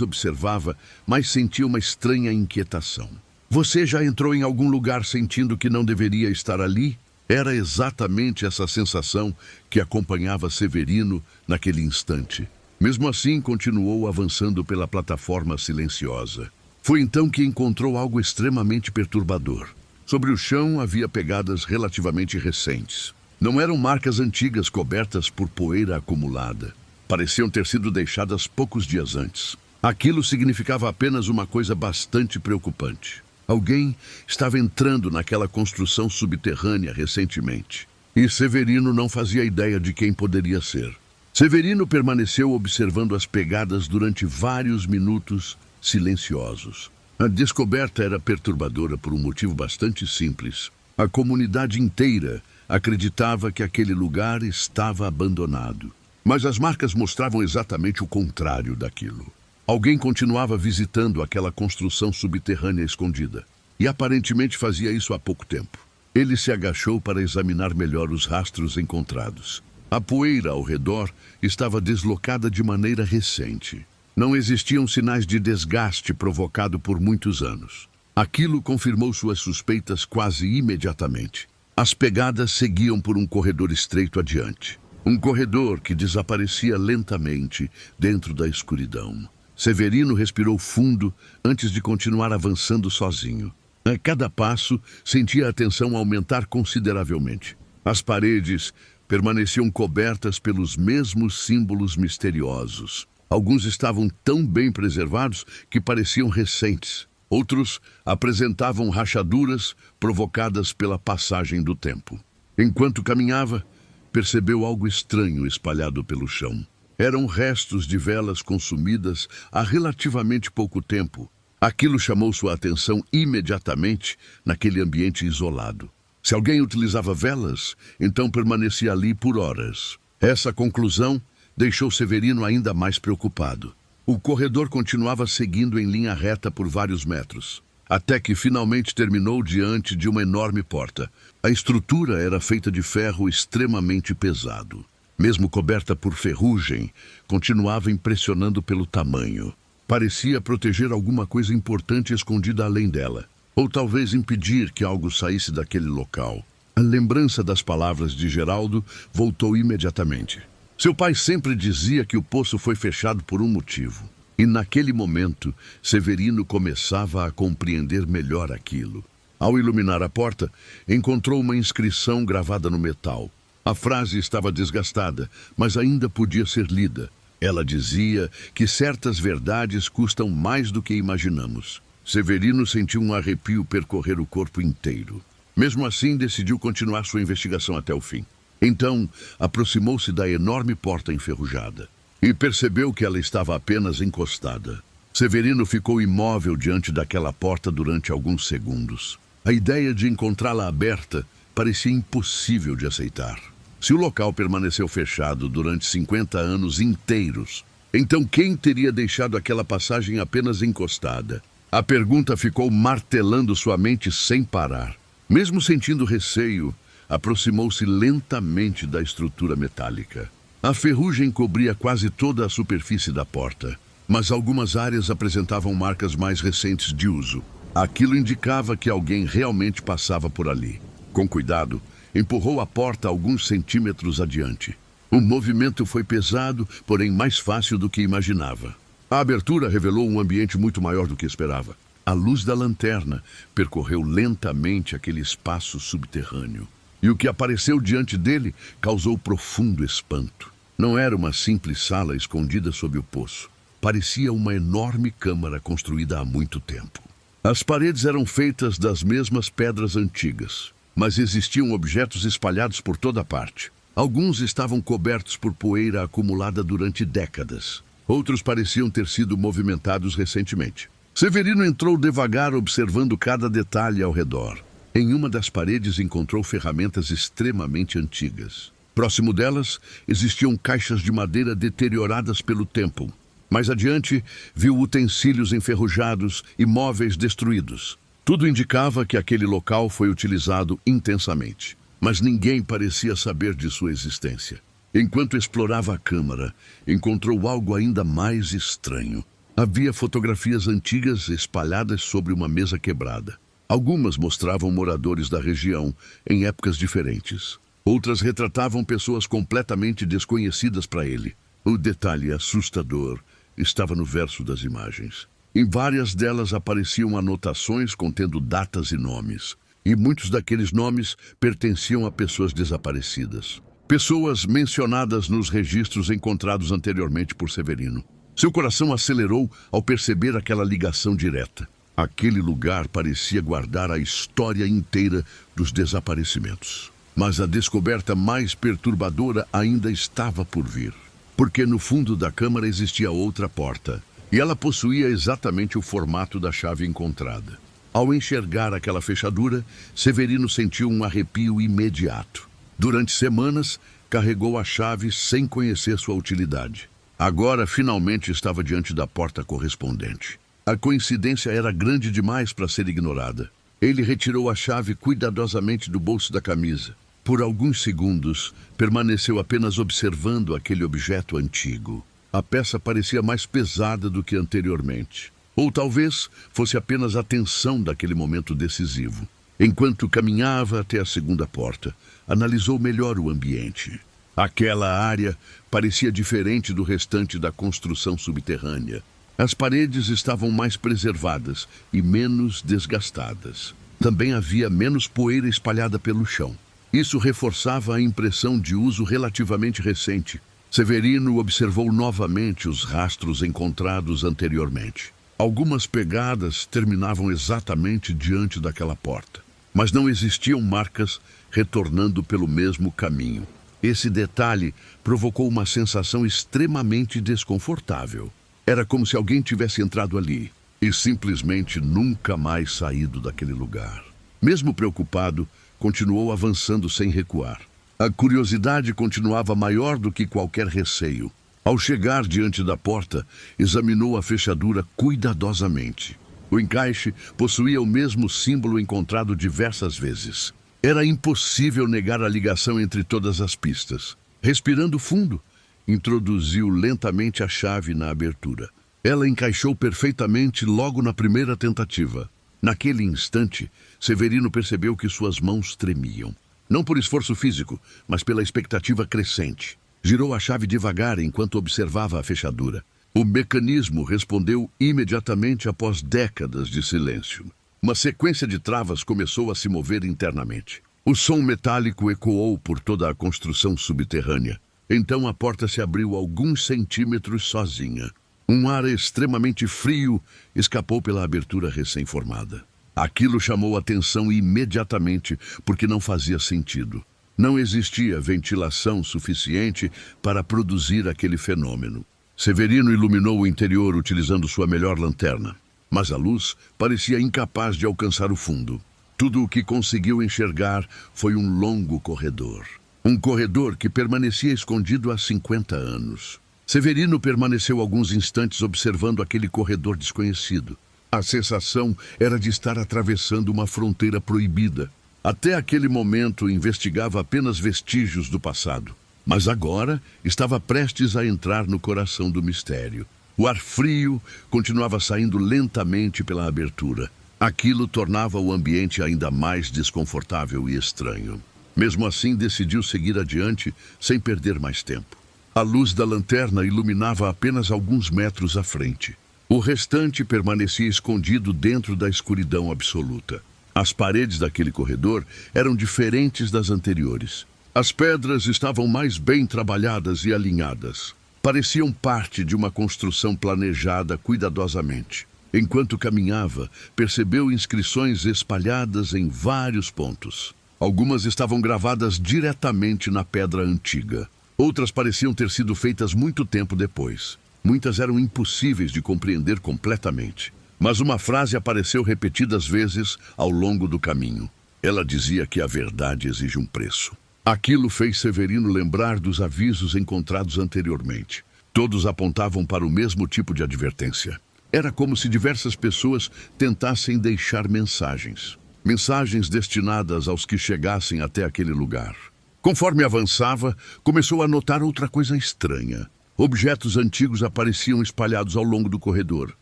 observava, mais sentia uma estranha inquietação. Você já entrou em algum lugar sentindo que não deveria estar ali? Era exatamente essa sensação que acompanhava Severino naquele instante. Mesmo assim, continuou avançando pela plataforma silenciosa. Foi então que encontrou algo extremamente perturbador. Sobre o chão havia pegadas relativamente recentes. Não eram marcas antigas cobertas por poeira acumulada. Pareciam ter sido deixadas poucos dias antes. Aquilo significava apenas uma coisa bastante preocupante. Alguém estava entrando naquela construção subterrânea recentemente. E Severino não fazia ideia de quem poderia ser. Severino permaneceu observando as pegadas durante vários minutos silenciosos. A descoberta era perturbadora por um motivo bastante simples. A comunidade inteira acreditava que aquele lugar estava abandonado. Mas as marcas mostravam exatamente o contrário daquilo. Alguém continuava visitando aquela construção subterrânea escondida. E aparentemente fazia isso há pouco tempo. Ele se agachou para examinar melhor os rastros encontrados. A poeira ao redor estava deslocada de maneira recente. Não existiam sinais de desgaste provocado por muitos anos. Aquilo confirmou suas suspeitas quase imediatamente. As pegadas seguiam por um corredor estreito adiante. Um corredor que desaparecia lentamente dentro da escuridão. Severino respirou fundo antes de continuar avançando sozinho. A cada passo, sentia a tensão aumentar consideravelmente. As paredes permaneciam cobertas pelos mesmos símbolos misteriosos. Alguns estavam tão bem preservados que pareciam recentes. Outros apresentavam rachaduras provocadas pela passagem do tempo. Enquanto caminhava, percebeu algo estranho espalhado pelo chão. Eram restos de velas consumidas há relativamente pouco tempo. Aquilo chamou sua atenção imediatamente naquele ambiente isolado. Se alguém utilizava velas, então permanecia ali por horas. Essa conclusão deixou Severino ainda mais preocupado. O corredor continuava seguindo em linha reta por vários metros, até que finalmente terminou diante de uma enorme porta. A estrutura era feita de ferro extremamente pesado. Mesmo coberta por ferrugem, continuava impressionando pelo tamanho. Parecia proteger alguma coisa importante escondida além dela, ou talvez impedir que algo saísse daquele local. A lembrança das palavras de Geraldo voltou imediatamente. Seu pai sempre dizia que o poço foi fechado por um motivo. E naquele momento, Severino começava a compreender melhor aquilo. Ao iluminar a porta, encontrou uma inscrição gravada no metal. A frase estava desgastada, mas ainda podia ser lida. Ela dizia que certas verdades custam mais do que imaginamos. Severino sentiu um arrepio percorrer o corpo inteiro. Mesmo assim, decidiu continuar sua investigação até o fim. Então, aproximou-se da enorme porta enferrujada e percebeu que ela estava apenas encostada. Severino ficou imóvel diante daquela porta durante alguns segundos. A ideia de encontrá-la aberta parecia impossível de aceitar. Se o local permaneceu fechado durante 50 anos inteiros, Então quem teria deixado aquela passagem apenas encostada? A pergunta ficou martelando sua mente sem parar. Mesmo sentindo receio, aproximou-se lentamente da estrutura metálica. A ferrugem cobria quase toda a superfície da porta, mas algumas áreas apresentavam marcas mais recentes de uso. Aquilo indicava que alguém realmente passava por ali. Com cuidado, empurrou a porta alguns centímetros adiante. O movimento foi pesado, porém mais fácil do que imaginava. A abertura revelou um ambiente muito maior do que esperava. A luz da lanterna percorreu lentamente aquele espaço subterrâneo. E o que apareceu diante dele causou profundo espanto. Não era uma simples sala escondida sob o poço. Parecia uma enorme câmara construída há muito tempo. As paredes eram feitas das mesmas pedras antigas, mas existiam objetos espalhados por toda parte. Alguns estavam cobertos por poeira acumulada durante décadas. Outros pareciam ter sido movimentados recentemente. Severino entrou devagar, observando cada detalhe ao redor. Em uma das paredes encontrou ferramentas extremamente antigas. Próximo delas, existiam caixas de madeira deterioradas pelo tempo. Mais adiante, viu utensílios enferrujados e móveis destruídos. Tudo indicava que aquele local foi utilizado intensamente. Mas ninguém parecia saber de sua existência. Enquanto explorava a câmara, encontrou algo ainda mais estranho. Havia fotografias antigas espalhadas sobre uma mesa quebrada. Algumas mostravam moradores da região em épocas diferentes. Outras retratavam pessoas completamente desconhecidas para ele. O detalhe assustador estava no verso das imagens. Em várias delas apareciam anotações contendo datas e nomes. E muitos daqueles nomes pertenciam a pessoas desaparecidas. Pessoas mencionadas nos registros encontrados anteriormente por Severino. Seu coração acelerou ao perceber aquela ligação direta. Aquele lugar parecia guardar a história inteira dos desaparecimentos. Mas a descoberta mais perturbadora ainda estava por vir. Porque no fundo da câmara existia outra porta. E ela possuía exatamente o formato da chave encontrada. Ao enxergar aquela fechadura, Severino sentiu um arrepio imediato. Durante semanas, carregou a chave sem conhecer sua utilidade. Agora, finalmente, estava diante da porta correspondente. A coincidência era grande demais para ser ignorada. Ele retirou a chave cuidadosamente do bolso da camisa. Por alguns segundos, permaneceu apenas observando aquele objeto antigo. A peça parecia mais pesada do que anteriormente. Ou talvez fosse apenas a tensão daquele momento decisivo. Enquanto caminhava até a segunda porta, analisou melhor o ambiente. Aquela área parecia diferente do restante da construção subterrânea. As paredes estavam mais preservadas e menos desgastadas. Também havia menos poeira espalhada pelo chão. Isso reforçava a impressão de uso relativamente recente. Severino observou novamente os rastros encontrados anteriormente. Algumas pegadas terminavam exatamente diante daquela porta, mas não existiam marcas retornando pelo mesmo caminho. Esse detalhe provocou uma sensação extremamente desconfortável. Era como se alguém tivesse entrado ali e simplesmente nunca mais saído daquele lugar. Mesmo preocupado, continuou avançando sem recuar. A curiosidade continuava maior do que qualquer receio. Ao chegar diante da porta, examinou a fechadura cuidadosamente. O encaixe possuía o mesmo símbolo encontrado diversas vezes. Era impossível negar a ligação entre todas as pistas. Respirando fundo, introduziu lentamente a chave na abertura. Ela encaixou perfeitamente logo na primeira tentativa. Naquele instante, Severino percebeu que suas mãos tremiam. Não por esforço físico, mas pela expectativa crescente. Girou a chave devagar enquanto observava a fechadura. O mecanismo respondeu imediatamente após décadas de silêncio. Uma sequência de travas começou a se mover internamente. O som metálico ecoou por toda a construção subterrânea. Então a porta se abriu alguns centímetros sozinha. Um ar extremamente frio escapou pela abertura recém-formada. Aquilo chamou atenção imediatamente porque não fazia sentido. Não existia ventilação suficiente para produzir aquele fenômeno. Severino iluminou o interior utilizando sua melhor lanterna, mas a luz parecia incapaz de alcançar o fundo. Tudo o que conseguiu enxergar foi um longo corredor. Um corredor que permanecia escondido há 50 anos. Severino permaneceu alguns instantes observando aquele corredor desconhecido. A sensação era de estar atravessando uma fronteira proibida. Até aquele momento, investigava apenas vestígios do passado. Mas agora estava prestes a entrar no coração do mistério. O ar frio continuava saindo lentamente pela abertura. Aquilo tornava o ambiente ainda mais desconfortável e estranho. Mesmo assim, decidiu seguir adiante sem perder mais tempo. A luz da lanterna iluminava apenas alguns metros à frente. O restante permanecia escondido dentro da escuridão absoluta. As paredes daquele corredor eram diferentes das anteriores. As pedras estavam mais bem trabalhadas e alinhadas. Pareciam parte de uma construção planejada cuidadosamente. Enquanto caminhava, percebeu inscrições espalhadas em vários pontos. Algumas estavam gravadas diretamente na pedra antiga. Outras pareciam ter sido feitas muito tempo depois. Muitas eram impossíveis de compreender completamente. Mas uma frase apareceu repetidas vezes ao longo do caminho. Ela dizia que a verdade exige um preço. Aquilo fez Severino lembrar dos avisos encontrados anteriormente. Todos apontavam para o mesmo tipo de advertência. Era como se diversas pessoas tentassem deixar mensagens. Mensagens destinadas aos que chegassem até aquele lugar. Conforme avançava, começou a notar outra coisa estranha. Objetos antigos apareciam espalhados ao longo do corredor.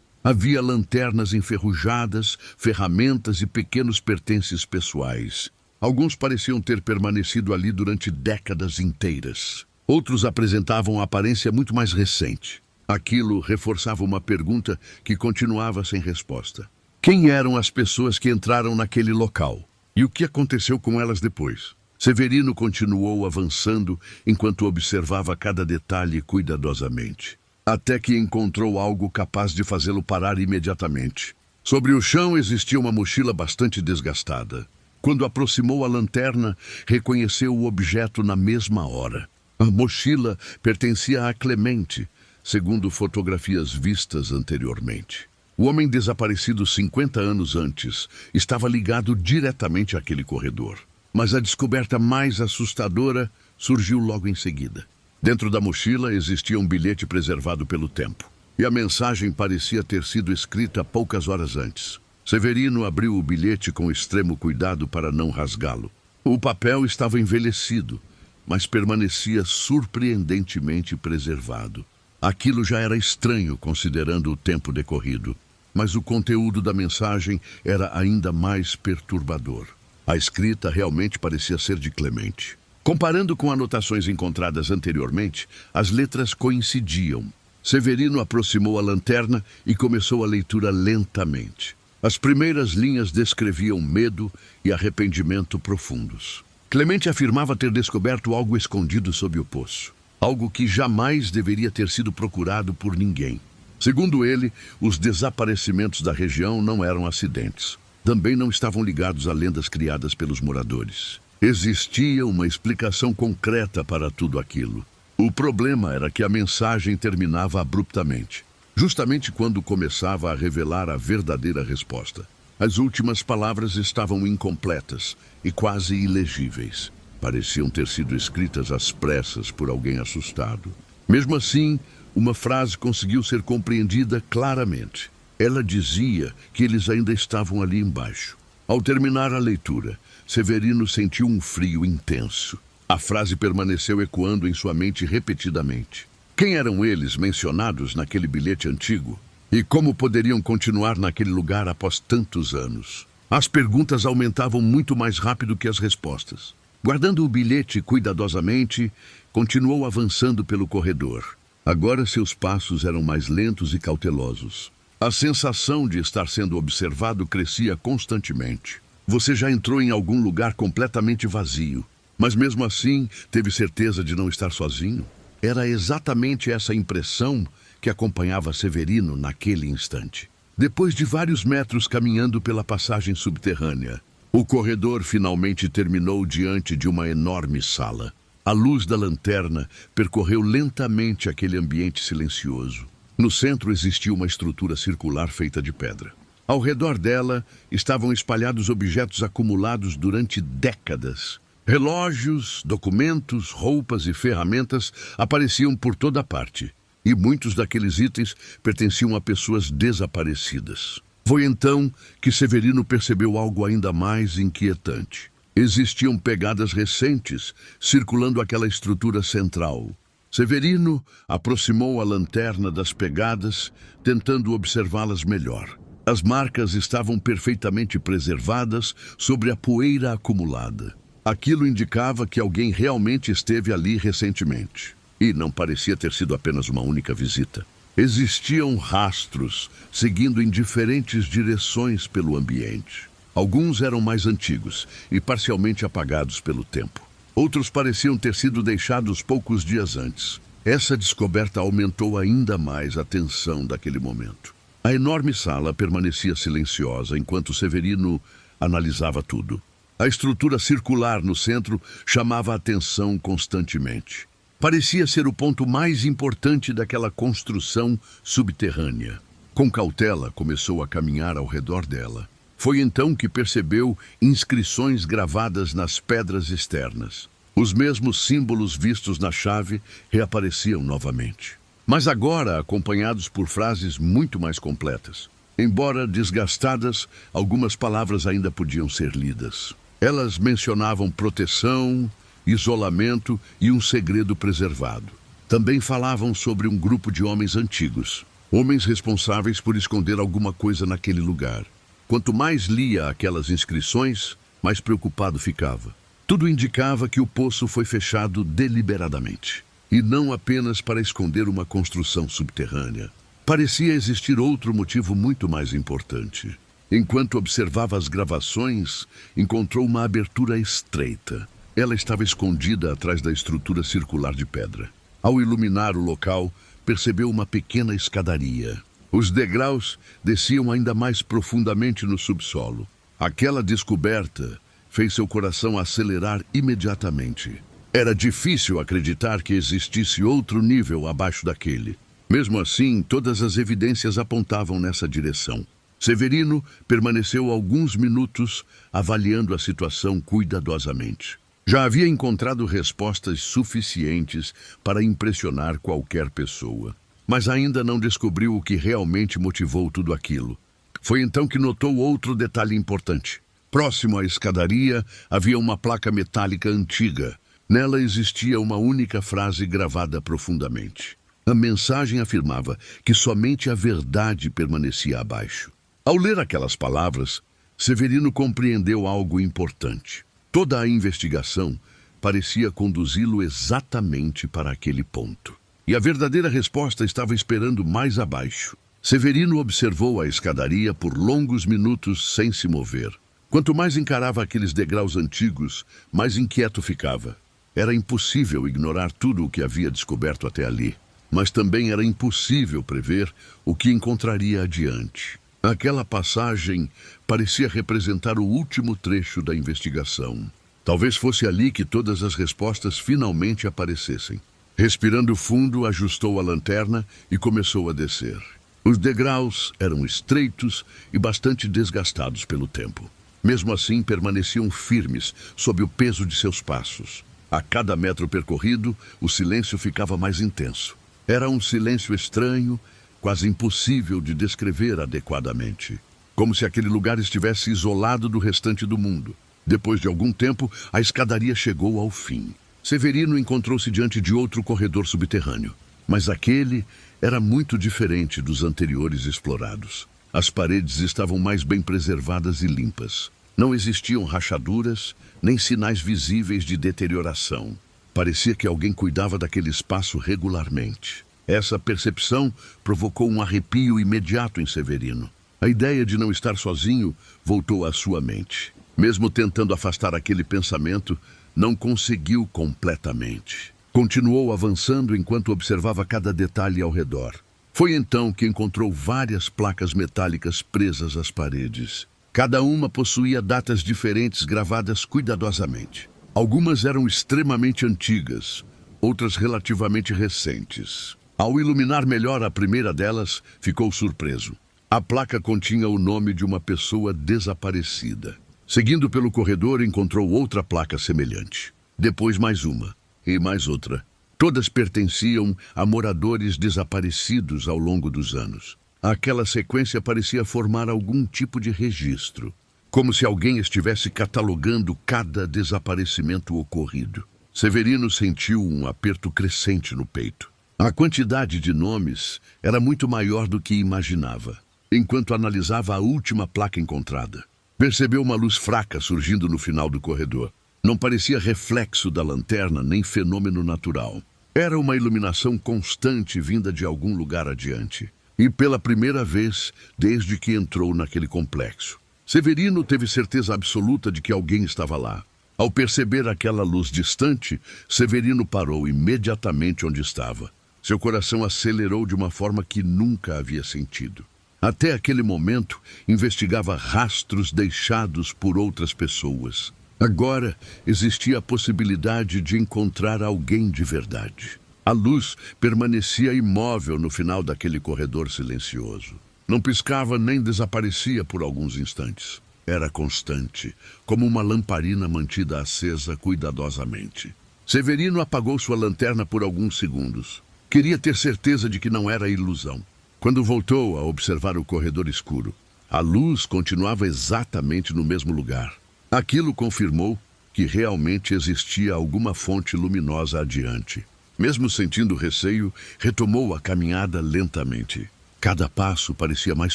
Havia lanternas enferrujadas, ferramentas e pequenos pertences pessoais. Alguns pareciam ter permanecido ali durante décadas inteiras. Outros apresentavam aparência muito mais recente. Aquilo reforçava uma pergunta que continuava sem resposta. Quem eram as pessoas que entraram naquele local? E o que aconteceu com elas depois? Severino continuou avançando enquanto observava cada detalhe cuidadosamente, até que encontrou algo capaz de fazê-lo parar imediatamente. Sobre o chão existia uma mochila bastante desgastada. Quando aproximou a lanterna, reconheceu o objeto na mesma hora. A mochila pertencia a Clemente, segundo fotografias vistas anteriormente. O homem desaparecido 50 anos antes estava ligado diretamente àquele corredor. Mas a descoberta mais assustadora surgiu logo em seguida. Dentro da mochila existia um bilhete preservado pelo tempo. E a mensagem parecia ter sido escrita poucas horas antes. Severino abriu o bilhete com extremo cuidado para não rasgá-lo. O papel estava envelhecido, mas permanecia surpreendentemente preservado. Aquilo já era estranho considerando o tempo decorrido, mas o conteúdo da mensagem era ainda mais perturbador. A escrita realmente parecia ser de Clemente. Comparando com anotações encontradas anteriormente, as letras coincidiam. Severino aproximou a lanterna e começou a leitura lentamente. As primeiras linhas descreviam medo e arrependimento profundos. Clemente afirmava ter descoberto algo escondido sob o poço. Algo que jamais deveria ter sido procurado por ninguém. Segundo ele, os desaparecimentos da região não eram acidentes. Também não estavam ligados a lendas criadas pelos moradores. Existia uma explicação concreta para tudo aquilo. O problema era que a mensagem terminava abruptamente, justamente quando começava a revelar a verdadeira resposta. As últimas palavras estavam incompletas e quase ilegíveis. Pareciam ter sido escritas às pressas por alguém assustado. Mesmo assim, uma frase conseguiu ser compreendida claramente. Ela dizia que eles ainda estavam ali embaixo. Ao terminar a leitura, Severino sentiu um frio intenso. A frase permaneceu ecoando em sua mente repetidamente. Quem eram eles mencionados naquele bilhete antigo? E como poderiam continuar naquele lugar após tantos anos? As perguntas aumentavam muito mais rápido que as respostas. Guardando o bilhete cuidadosamente, continuou avançando pelo corredor. Agora seus passos eram mais lentos e cautelosos. A sensação de estar sendo observado crescia constantemente. Você já entrou em algum lugar completamente vazio, mas mesmo assim teve certeza de não estar sozinho? Era exatamente essa impressão que acompanhava Severino naquele instante. Depois de vários metros caminhando pela passagem subterrânea, o corredor finalmente terminou diante de uma enorme sala. A luz da lanterna percorreu lentamente aquele ambiente silencioso. No centro existia uma estrutura circular feita de pedra. Ao redor dela estavam espalhados objetos acumulados durante décadas. Relógios, documentos, roupas e ferramentas apareciam por toda parte. e muitos daqueles itens pertenciam a pessoas desaparecidas. Foi então que Severino percebeu algo ainda mais inquietante. Existiam pegadas recentes circulando aquela estrutura central. Severino aproximou a lanterna das pegadas, tentando observá-las melhor. As marcas estavam perfeitamente preservadas sobre a poeira acumulada. Aquilo indicava que alguém realmente esteve ali recentemente. E não parecia ter sido apenas uma única visita. Existiam rastros seguindo em diferentes direções pelo ambiente. Alguns eram mais antigos e parcialmente apagados pelo tempo. Outros pareciam ter sido deixados poucos dias antes. Essa descoberta aumentou ainda mais a tensão daquele momento. A enorme sala permanecia silenciosa enquanto Severino analisava tudo. A estrutura circular no centro chamava a atenção constantemente. Parecia ser o ponto mais importante daquela construção subterrânea. Com cautela, começou a caminhar ao redor dela. Foi então que percebeu inscrições gravadas nas pedras externas. Os mesmos símbolos vistos na chave reapareciam novamente. Mas agora acompanhados por frases muito mais completas. Embora desgastadas, algumas palavras ainda podiam ser lidas. Elas mencionavam proteção, isolamento e um segredo preservado. Também falavam sobre um grupo de homens antigos, homens responsáveis por esconder alguma coisa naquele lugar. Quanto mais lia aquelas inscrições, mais preocupado ficava. Tudo indicava que o poço foi fechado deliberadamente, e não apenas para esconder uma construção subterrânea. Parecia existir outro motivo muito mais importante. Enquanto observava as gravações, encontrou uma abertura estreita. Ela estava escondida atrás da estrutura circular de pedra. Ao iluminar o local, percebeu uma pequena escadaria. Os degraus desciam ainda mais profundamente no subsolo. Aquela descoberta fez seu coração acelerar imediatamente. Era difícil acreditar que existisse outro nível abaixo daquele. Mesmo assim, todas as evidências apontavam nessa direção. Severino permaneceu alguns minutos avaliando a situação cuidadosamente. Já havia encontrado respostas suficientes para impressionar qualquer pessoa, mas ainda não descobriu o que realmente motivou tudo aquilo. Foi então que notou outro detalhe importante. Próximo à escadaria havia uma placa metálica antiga. Nela existia uma única frase gravada profundamente. A mensagem afirmava que somente a verdade permanecia abaixo. Ao ler aquelas palavras, Severino compreendeu algo importante. Toda a investigação parecia conduzi-lo exatamente para aquele ponto. E a verdadeira resposta estava esperando mais abaixo. Severino observou a escadaria por longos minutos sem se mover. Quanto mais encarava aqueles degraus antigos, mais inquieto ficava. Era impossível ignorar tudo o que havia descoberto até ali, mas também era impossível prever o que encontraria adiante. Aquela passagem parecia representar o último trecho da investigação. Talvez fosse ali que todas as respostas finalmente aparecessem. Respirando fundo, ajustou a lanterna e começou a descer. Os degraus eram estreitos e bastante desgastados pelo tempo. Mesmo assim, permaneciam firmes sob o peso de seus passos. A cada metro percorrido, o silêncio ficava mais intenso. Era um silêncio estranho, quase impossível de descrever adequadamente. Como se aquele lugar estivesse isolado do restante do mundo. Depois de algum tempo, a escadaria chegou ao fim. Severino encontrou-se diante de outro corredor subterrâneo. Mas aquele era muito diferente dos anteriores explorados. As paredes estavam mais bem preservadas e limpas. Não existiam rachaduras, nem sinais visíveis de deterioração. Parecia que alguém cuidava daquele espaço regularmente. Essa percepção provocou um arrepio imediato em Severino. A ideia de não estar sozinho voltou à sua mente. Mesmo tentando afastar aquele pensamento, não conseguiu completamente. Continuou avançando enquanto observava cada detalhe ao redor. Foi então que encontrou várias placas metálicas presas às paredes. Cada uma possuía datas diferentes gravadas cuidadosamente. Algumas eram extremamente antigas, outras relativamente recentes. Ao iluminar melhor a primeira delas, ficou surpreso. A placa continha o nome de uma pessoa desaparecida. Seguindo pelo corredor, encontrou outra placa semelhante. Depois mais uma, e mais outra. Todas pertenciam a moradores desaparecidos ao longo dos anos. Aquela sequência parecia formar algum tipo de registro, como se alguém estivesse catalogando cada desaparecimento ocorrido. Severino sentiu um aperto crescente no peito. A quantidade de nomes era muito maior do que imaginava. Enquanto analisava a última placa encontrada, percebeu uma luz fraca surgindo no final do corredor. Não parecia reflexo da lanterna nem fenômeno natural. Era uma iluminação constante vinda de algum lugar adiante. E pela primeira vez desde que entrou naquele complexo, Severino teve certeza absoluta de que alguém estava lá. Ao perceber aquela luz distante, Severino parou imediatamente onde estava. Seu coração acelerou de uma forma que nunca havia sentido. Até aquele momento, investigava rastros deixados por outras pessoas. Agora, existia a possibilidade de encontrar alguém de verdade. A luz permanecia imóvel no final daquele corredor silencioso. Não piscava nem desaparecia por alguns instantes. Era constante, como uma lamparina mantida acesa cuidadosamente. Severino apagou sua lanterna por alguns segundos. Queria ter certeza de que não era ilusão. Quando voltou a observar o corredor escuro, a luz continuava exatamente no mesmo lugar. Aquilo confirmou que realmente existia alguma fonte luminosa adiante. Mesmo sentindo receio, retomou a caminhada lentamente. Cada passo parecia mais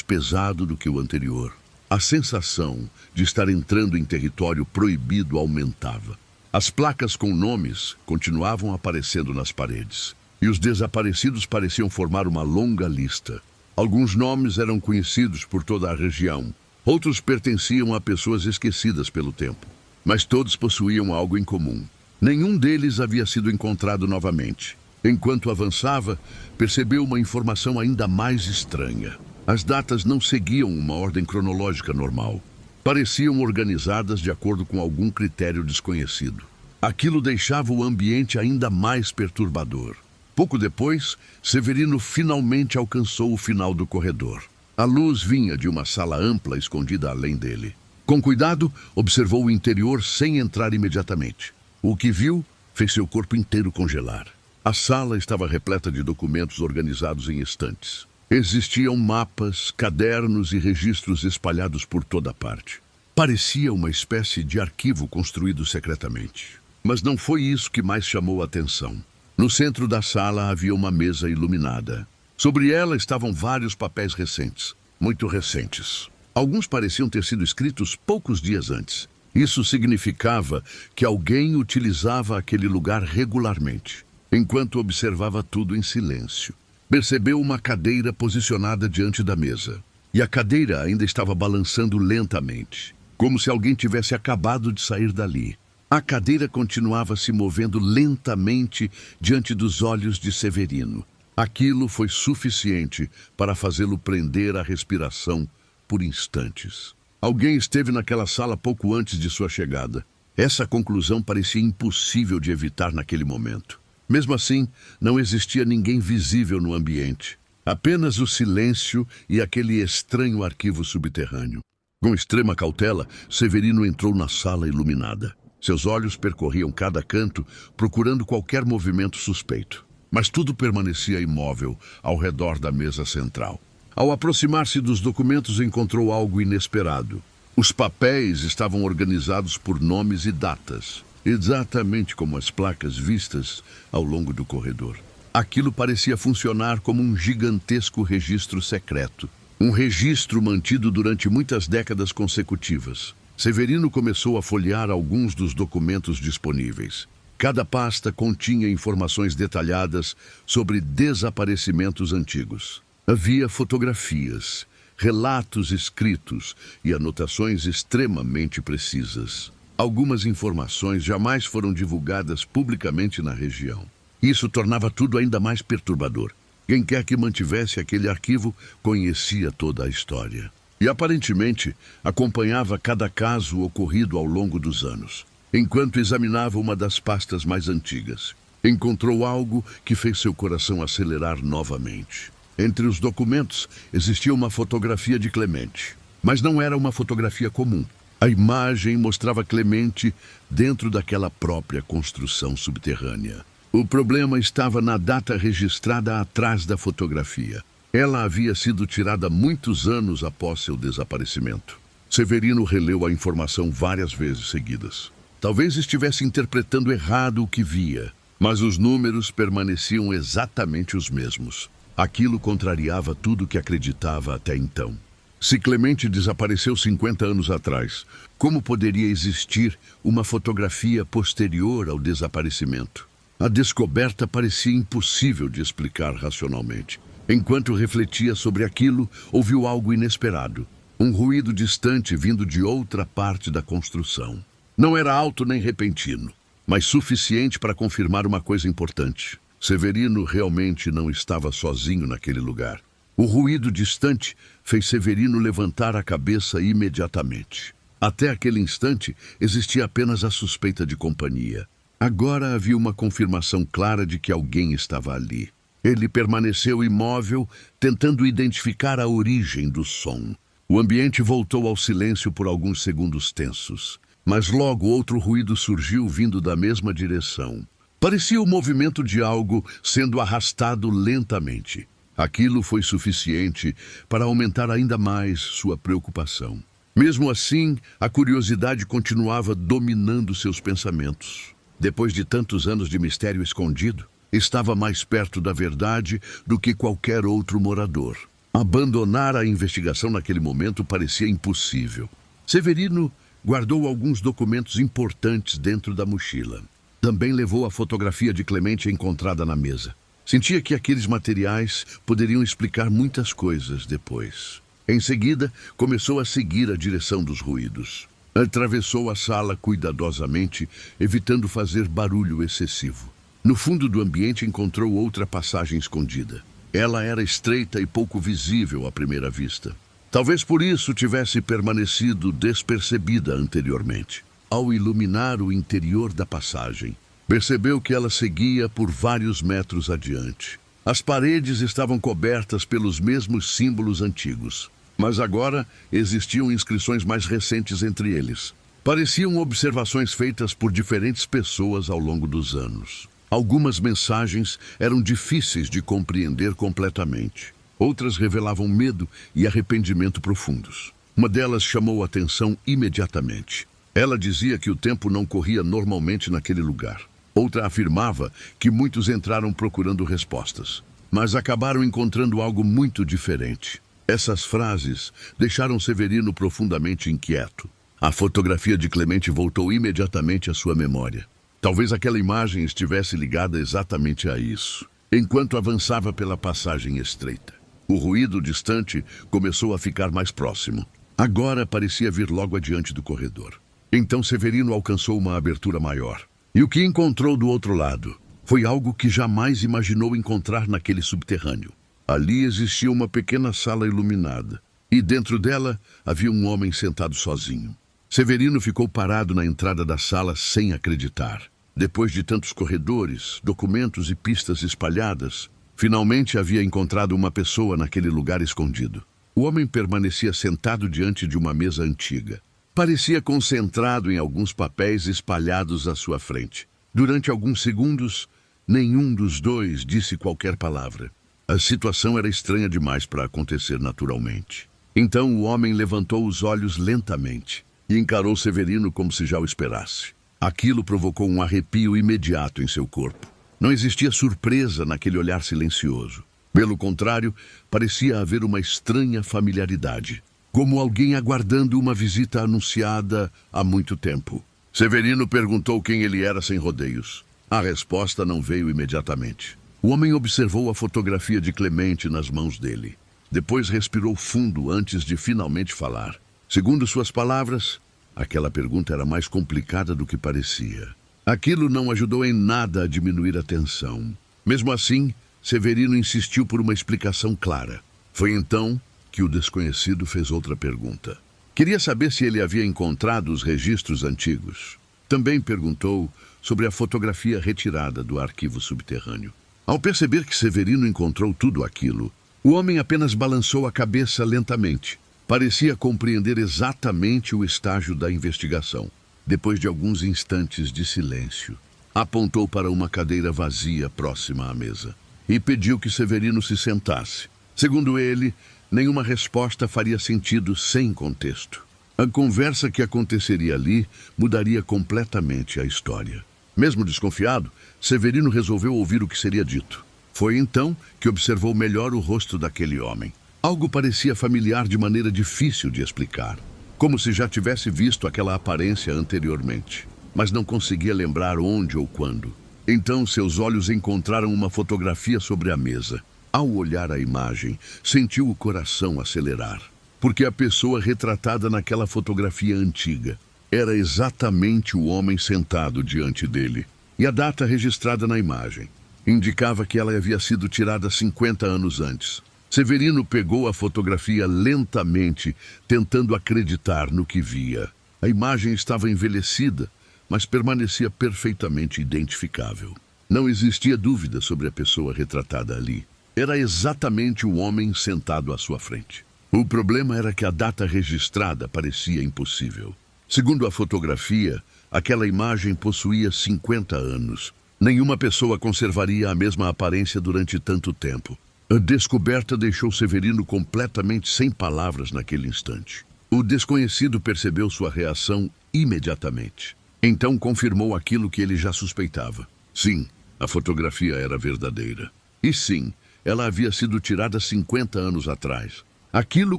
pesado do que o anterior. A sensação de estar entrando em território proibido aumentava. As placas com nomes continuavam aparecendo nas paredes. E os desaparecidos pareciam formar uma longa lista. Alguns nomes eram conhecidos por toda a região. Outros pertenciam a pessoas esquecidas pelo tempo. Mas todos possuíam algo em comum. Nenhum deles havia sido encontrado novamente. Enquanto avançava, percebeu uma informação ainda mais estranha. As datas não seguiam uma ordem cronológica normal. Pareciam organizadas de acordo com algum critério desconhecido. Aquilo deixava o ambiente ainda mais perturbador. Pouco depois, Severino finalmente alcançou o final do corredor. A luz vinha de uma sala ampla escondida além dele. Com cuidado, observou o interior sem entrar imediatamente. O que viu fez seu corpo inteiro congelar. A sala estava repleta de documentos organizados em estantes. Existiam mapas, cadernos e registros espalhados por toda parte. Parecia uma espécie de arquivo construído secretamente. Mas não foi isso que mais chamou a atenção. No centro da sala havia uma mesa iluminada. Sobre ela estavam vários papéis recentes, muito recentes. Alguns pareciam ter sido escritos poucos dias antes. Isso significava que alguém utilizava aquele lugar regularmente. Enquanto observava tudo em silêncio, percebeu uma cadeira posicionada diante da mesa. E a cadeira ainda estava balançando lentamente, como se alguém tivesse acabado de sair dali. A cadeira continuava se movendo lentamente diante dos olhos de Severino. Aquilo foi suficiente para fazê-lo prender a respiração por instantes. Alguém esteve naquela sala pouco antes de sua chegada. Essa conclusão parecia impossível de evitar naquele momento. Mesmo assim, não existia ninguém visível no ambiente. Apenas o silêncio e aquele estranho arquivo subterrâneo. Com extrema cautela, Severino entrou na sala iluminada. Seus olhos percorriam cada canto, procurando qualquer movimento suspeito. Mas tudo permanecia imóvel ao redor da mesa central. Ao aproximar-se dos documentos, encontrou algo inesperado. Os papéis estavam organizados por nomes e datas, exatamente como as placas vistas ao longo do corredor. Aquilo parecia funcionar como um gigantesco registro secreto. Um registro mantido durante muitas décadas consecutivas. Severino começou a folhear alguns dos documentos disponíveis. Cada pasta continha informações detalhadas sobre desaparecimentos antigos. Havia fotografias, relatos escritos e anotações extremamente precisas. Algumas informações jamais foram divulgadas publicamente na região. Isso tornava tudo ainda mais perturbador. Quem quer que mantivesse aquele arquivo conhecia toda a história. E aparentemente acompanhava cada caso ocorrido ao longo dos anos. Enquanto examinava uma das pastas mais antigas, encontrou algo que fez seu coração acelerar novamente. Entre os documentos existia uma fotografia de Clemente, mas não era uma fotografia comum. A imagem mostrava Clemente dentro daquela própria construção subterrânea. O problema estava na data registrada atrás da fotografia. Ela havia sido tirada muitos anos após seu desaparecimento. Severino releu a informação várias vezes seguidas. Talvez estivesse interpretando errado o que via, mas os números permaneciam exatamente os mesmos. Aquilo contrariava tudo o que acreditava até então. Se Clemente desapareceu 50 anos atrás, como poderia existir uma fotografia posterior ao desaparecimento? A descoberta parecia impossível de explicar racionalmente. Enquanto refletia sobre aquilo, ouviu algo inesperado. Um ruído distante vindo de outra parte da construção. Não era alto nem repentino, mas suficiente para confirmar uma coisa importante. Severino realmente não estava sozinho naquele lugar. O ruído distante fez Severino levantar a cabeça imediatamente. Até aquele instante, existia apenas a suspeita de companhia. Agora havia uma confirmação clara de que alguém estava ali. Ele permaneceu imóvel, tentando identificar a origem do som. O ambiente voltou ao silêncio por alguns segundos tensos. Mas logo outro ruído surgiu vindo da mesma direção. Parecia o movimento de algo sendo arrastado lentamente. Aquilo foi suficiente para aumentar ainda mais sua preocupação. Mesmo assim, a curiosidade continuava dominando seus pensamentos. Depois de tantos anos de mistério escondido, estava mais perto da verdade do que qualquer outro morador. Abandonar a investigação naquele momento parecia impossível. Severino guardou alguns documentos importantes dentro da mochila. Também levou a fotografia de Clemente encontrada na mesa. Sentia que aqueles materiais poderiam explicar muitas coisas depois. Em seguida, começou a seguir a direção dos ruídos. Atravessou a sala cuidadosamente, evitando fazer barulho excessivo. No fundo do ambiente encontrou outra passagem escondida. Ela era estreita e pouco visível à primeira vista. Talvez por isso tivesse permanecido despercebida anteriormente. Ao iluminar o interior da passagem, percebeu que ela seguia por vários metros adiante. As paredes estavam cobertas pelos mesmos símbolos antigos, mas agora existiam inscrições mais recentes entre eles. Pareciam observações feitas por diferentes pessoas ao longo dos anos. Algumas mensagens eram difíceis de compreender completamente. Outras revelavam medo e arrependimento profundos. Uma delas chamou a atenção imediatamente. Ela dizia que o tempo não corria normalmente naquele lugar. Outra afirmava que muitos entraram procurando respostas, mas acabaram encontrando algo muito diferente. Essas frases deixaram Severino profundamente inquieto. A fotografia de Clemente voltou imediatamente à sua memória. Talvez aquela imagem estivesse ligada exatamente a isso. Enquanto avançava pela passagem estreita, o ruído distante começou a ficar mais próximo. Agora parecia vir logo adiante do corredor. Então Severino alcançou uma abertura maior. E o que encontrou do outro lado foi algo que jamais imaginou encontrar naquele subterrâneo. Ali existia uma pequena sala iluminada, e dentro dela havia um homem sentado sozinho. Severino ficou parado na entrada da sala sem acreditar. Depois de tantos corredores, documentos e pistas espalhadas, finalmente havia encontrado uma pessoa naquele lugar escondido. O homem permanecia sentado diante de uma mesa antiga. Parecia concentrado em alguns papéis espalhados à sua frente. Durante alguns segundos, nenhum dos dois disse qualquer palavra. A situação era estranha demais para acontecer naturalmente. Então o homem levantou os olhos lentamente e encarou Severino como se já o esperasse. Aquilo provocou um arrepio imediato em seu corpo. Não existia surpresa naquele olhar silencioso. Pelo contrário, parecia haver uma estranha familiaridade, como alguém aguardando uma visita anunciada há muito tempo. Severino perguntou quem ele era sem rodeios. A resposta não veio imediatamente. O homem observou a fotografia de Clemente nas mãos dele. Depois respirou fundo antes de finalmente falar. Segundo suas palavras, aquela pergunta era mais complicada do que parecia. Aquilo não ajudou em nada a diminuir a tensão. Mesmo assim, Severino insistiu por uma explicação clara. Foi então que o desconhecido fez outra pergunta. Queria saber se ele havia encontrado os registros antigos. Também perguntou sobre a fotografia retirada do arquivo subterrâneo. Ao perceber que Severino encontrou tudo aquilo, o homem apenas balançou a cabeça lentamente. Parecia compreender exatamente o estágio da investigação. Depois de alguns instantes de silêncio, Apontou para uma cadeira vazia próxima à mesa e pediu que Severino se sentasse. Segundo ele, nenhuma resposta faria sentido sem contexto. A conversa que aconteceria ali mudaria completamente a história. Mesmo desconfiado, Severino resolveu ouvir o que seria dito. Foi então que observou melhor o rosto daquele homem. Algo parecia familiar de maneira difícil de explicar, como se já tivesse visto aquela aparência anteriormente, mas não conseguia lembrar onde ou quando. Então seus olhos encontraram uma fotografia sobre a mesa. Ao olhar a imagem, sentiu o coração acelerar, porque a pessoa retratada naquela fotografia antiga era exatamente o homem sentado diante dele. E a data registrada na imagem indicava que ela havia sido tirada 50 anos antes. Severino pegou a fotografia lentamente, tentando acreditar no que via. A imagem estava envelhecida, mas permanecia perfeitamente identificável. Não existia dúvida sobre a pessoa retratada ali. Era exatamente o homem sentado à sua frente. O problema era que a data registrada parecia impossível. Segundo a fotografia, aquela imagem possuía 50 anos. Nenhuma pessoa conservaria a mesma aparência durante tanto tempo. A descoberta deixou Severino completamente sem palavras naquele instante. O desconhecido percebeu sua reação imediatamente. Então confirmou aquilo que ele já suspeitava. Sim, a fotografia era verdadeira. E sim, ela havia sido tirada 50 anos atrás. Aquilo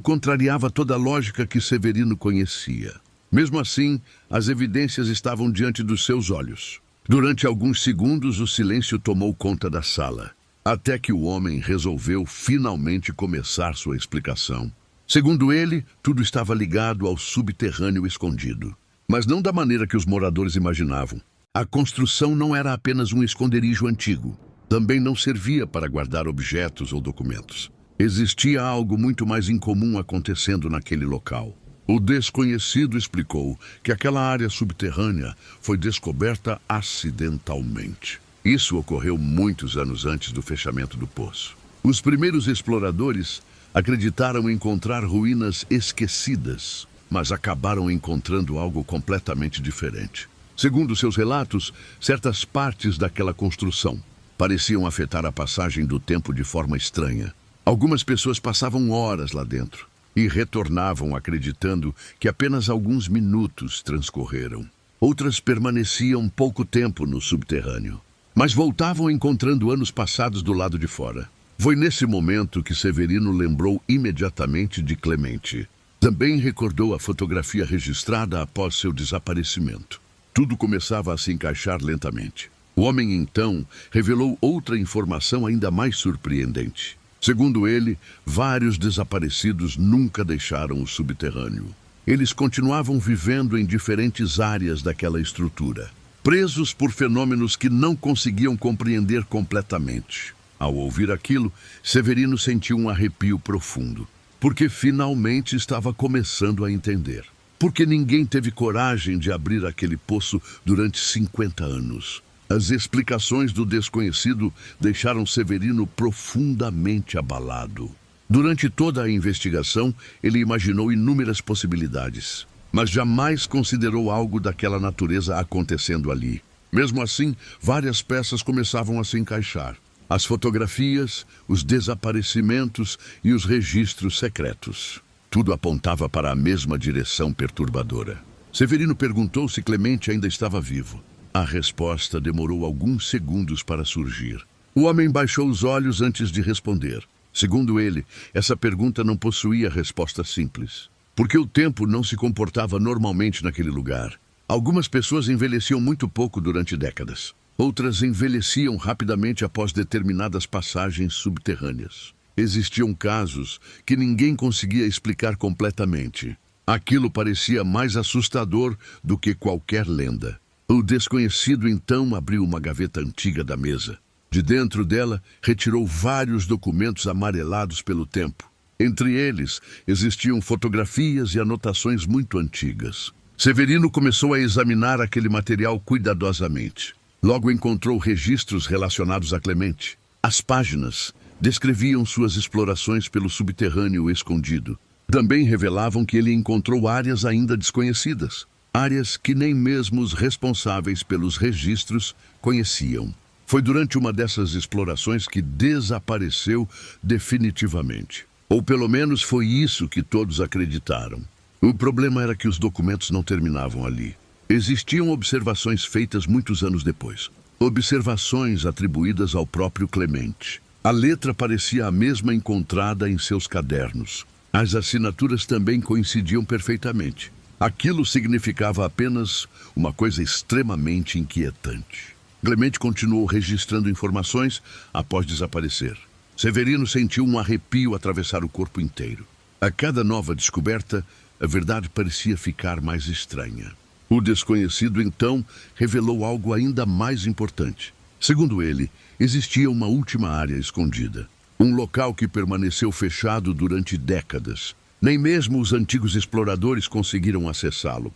contrariava toda a lógica que Severino conhecia. Mesmo assim, as evidências estavam diante dos seus olhos. Durante alguns segundos, o silêncio tomou conta da sala, até que o homem resolveu finalmente começar sua explicação. Segundo ele, tudo estava ligado ao subterrâneo escondido. Mas não da maneira que os moradores imaginavam. A construção não era apenas um esconderijo antigo. Também não servia para guardar objetos ou documentos. Existia algo muito mais incomum acontecendo naquele local. O desconhecido explicou que aquela área subterrânea foi descoberta acidentalmente. Isso ocorreu muitos anos antes do fechamento do poço. Os primeiros exploradores acreditaram encontrar ruínas esquecidas, mas acabaram encontrando algo completamente diferente. Segundo seus relatos, certas partes daquela construção pareciam afetar a passagem do tempo de forma estranha. Algumas pessoas passavam horas lá dentro e retornavam acreditando que apenas alguns minutos transcorreram. Outras permaneciam pouco tempo no subterrâneo, mas voltavam encontrando anos passados do lado de fora. Foi nesse momento que Severino lembrou imediatamente de Clemente. Também recordou a fotografia registrada após seu desaparecimento. Tudo começava a se encaixar lentamente. O homem, então, revelou outra informação ainda mais surpreendente. Segundo ele, vários desaparecidos nunca deixaram o subterrâneo. Eles continuavam vivendo em diferentes áreas daquela estrutura, presos por fenômenos que não conseguiam compreender completamente. Ao ouvir aquilo, Severino sentiu um arrepio profundo, porque finalmente estava começando a entender. Porque ninguém teve coragem de abrir aquele poço durante 50 anos. As explicações do desconhecido deixaram Severino profundamente abalado. Durante toda a investigação, ele imaginou inúmeras possibilidades, mas jamais considerou algo daquela natureza acontecendo ali. Mesmo assim, várias peças começavam a se encaixar. As fotografias, os desaparecimentos e os registros secretos. Tudo apontava para a mesma direção perturbadora. Severino perguntou se Clemente ainda estava vivo. A resposta demorou alguns segundos para surgir. O homem baixou os olhos antes de responder. Segundo ele, essa pergunta não possuía resposta simples, porque o tempo não se comportava normalmente naquele lugar. Algumas pessoas envelheciam muito pouco durante décadas. Outras envelheciam rapidamente após determinadas passagens subterrâneas. Existiam casos que ninguém conseguia explicar completamente. Aquilo parecia mais assustador do que qualquer lenda. O desconhecido então abriu uma gaveta antiga da mesa. De dentro dela, retirou vários documentos amarelados pelo tempo. Entre eles, existiam fotografias e anotações muito antigas. Severino começou a examinar aquele material cuidadosamente. Logo encontrou registros relacionados a Clemente. As páginas descreviam suas explorações pelo subterrâneo escondido. Também revelavam que ele encontrou áreas ainda desconhecidas. áreas que nem mesmo os responsáveis pelos registros conheciam. Foi durante uma dessas explorações que desapareceu definitivamente. Ou pelo menos foi isso que todos acreditaram. O problema era que os documentos não terminavam ali. Existiam observações feitas muitos anos depois. Observações atribuídas ao próprio Clemente. A letra parecia a mesma encontrada em seus cadernos. As assinaturas também coincidiam perfeitamente. Aquilo significava apenas uma coisa extremamente inquietante. Clemente continuou registrando informações após desaparecer. Severino sentiu um arrepio atravessar o corpo inteiro. A cada nova descoberta, a verdade parecia ficar mais estranha. O desconhecido, então, revelou algo ainda mais importante. Segundo ele, existia uma última área escondida. Um local que permaneceu fechado durante décadas. Nem mesmo os antigos exploradores conseguiram acessá-lo.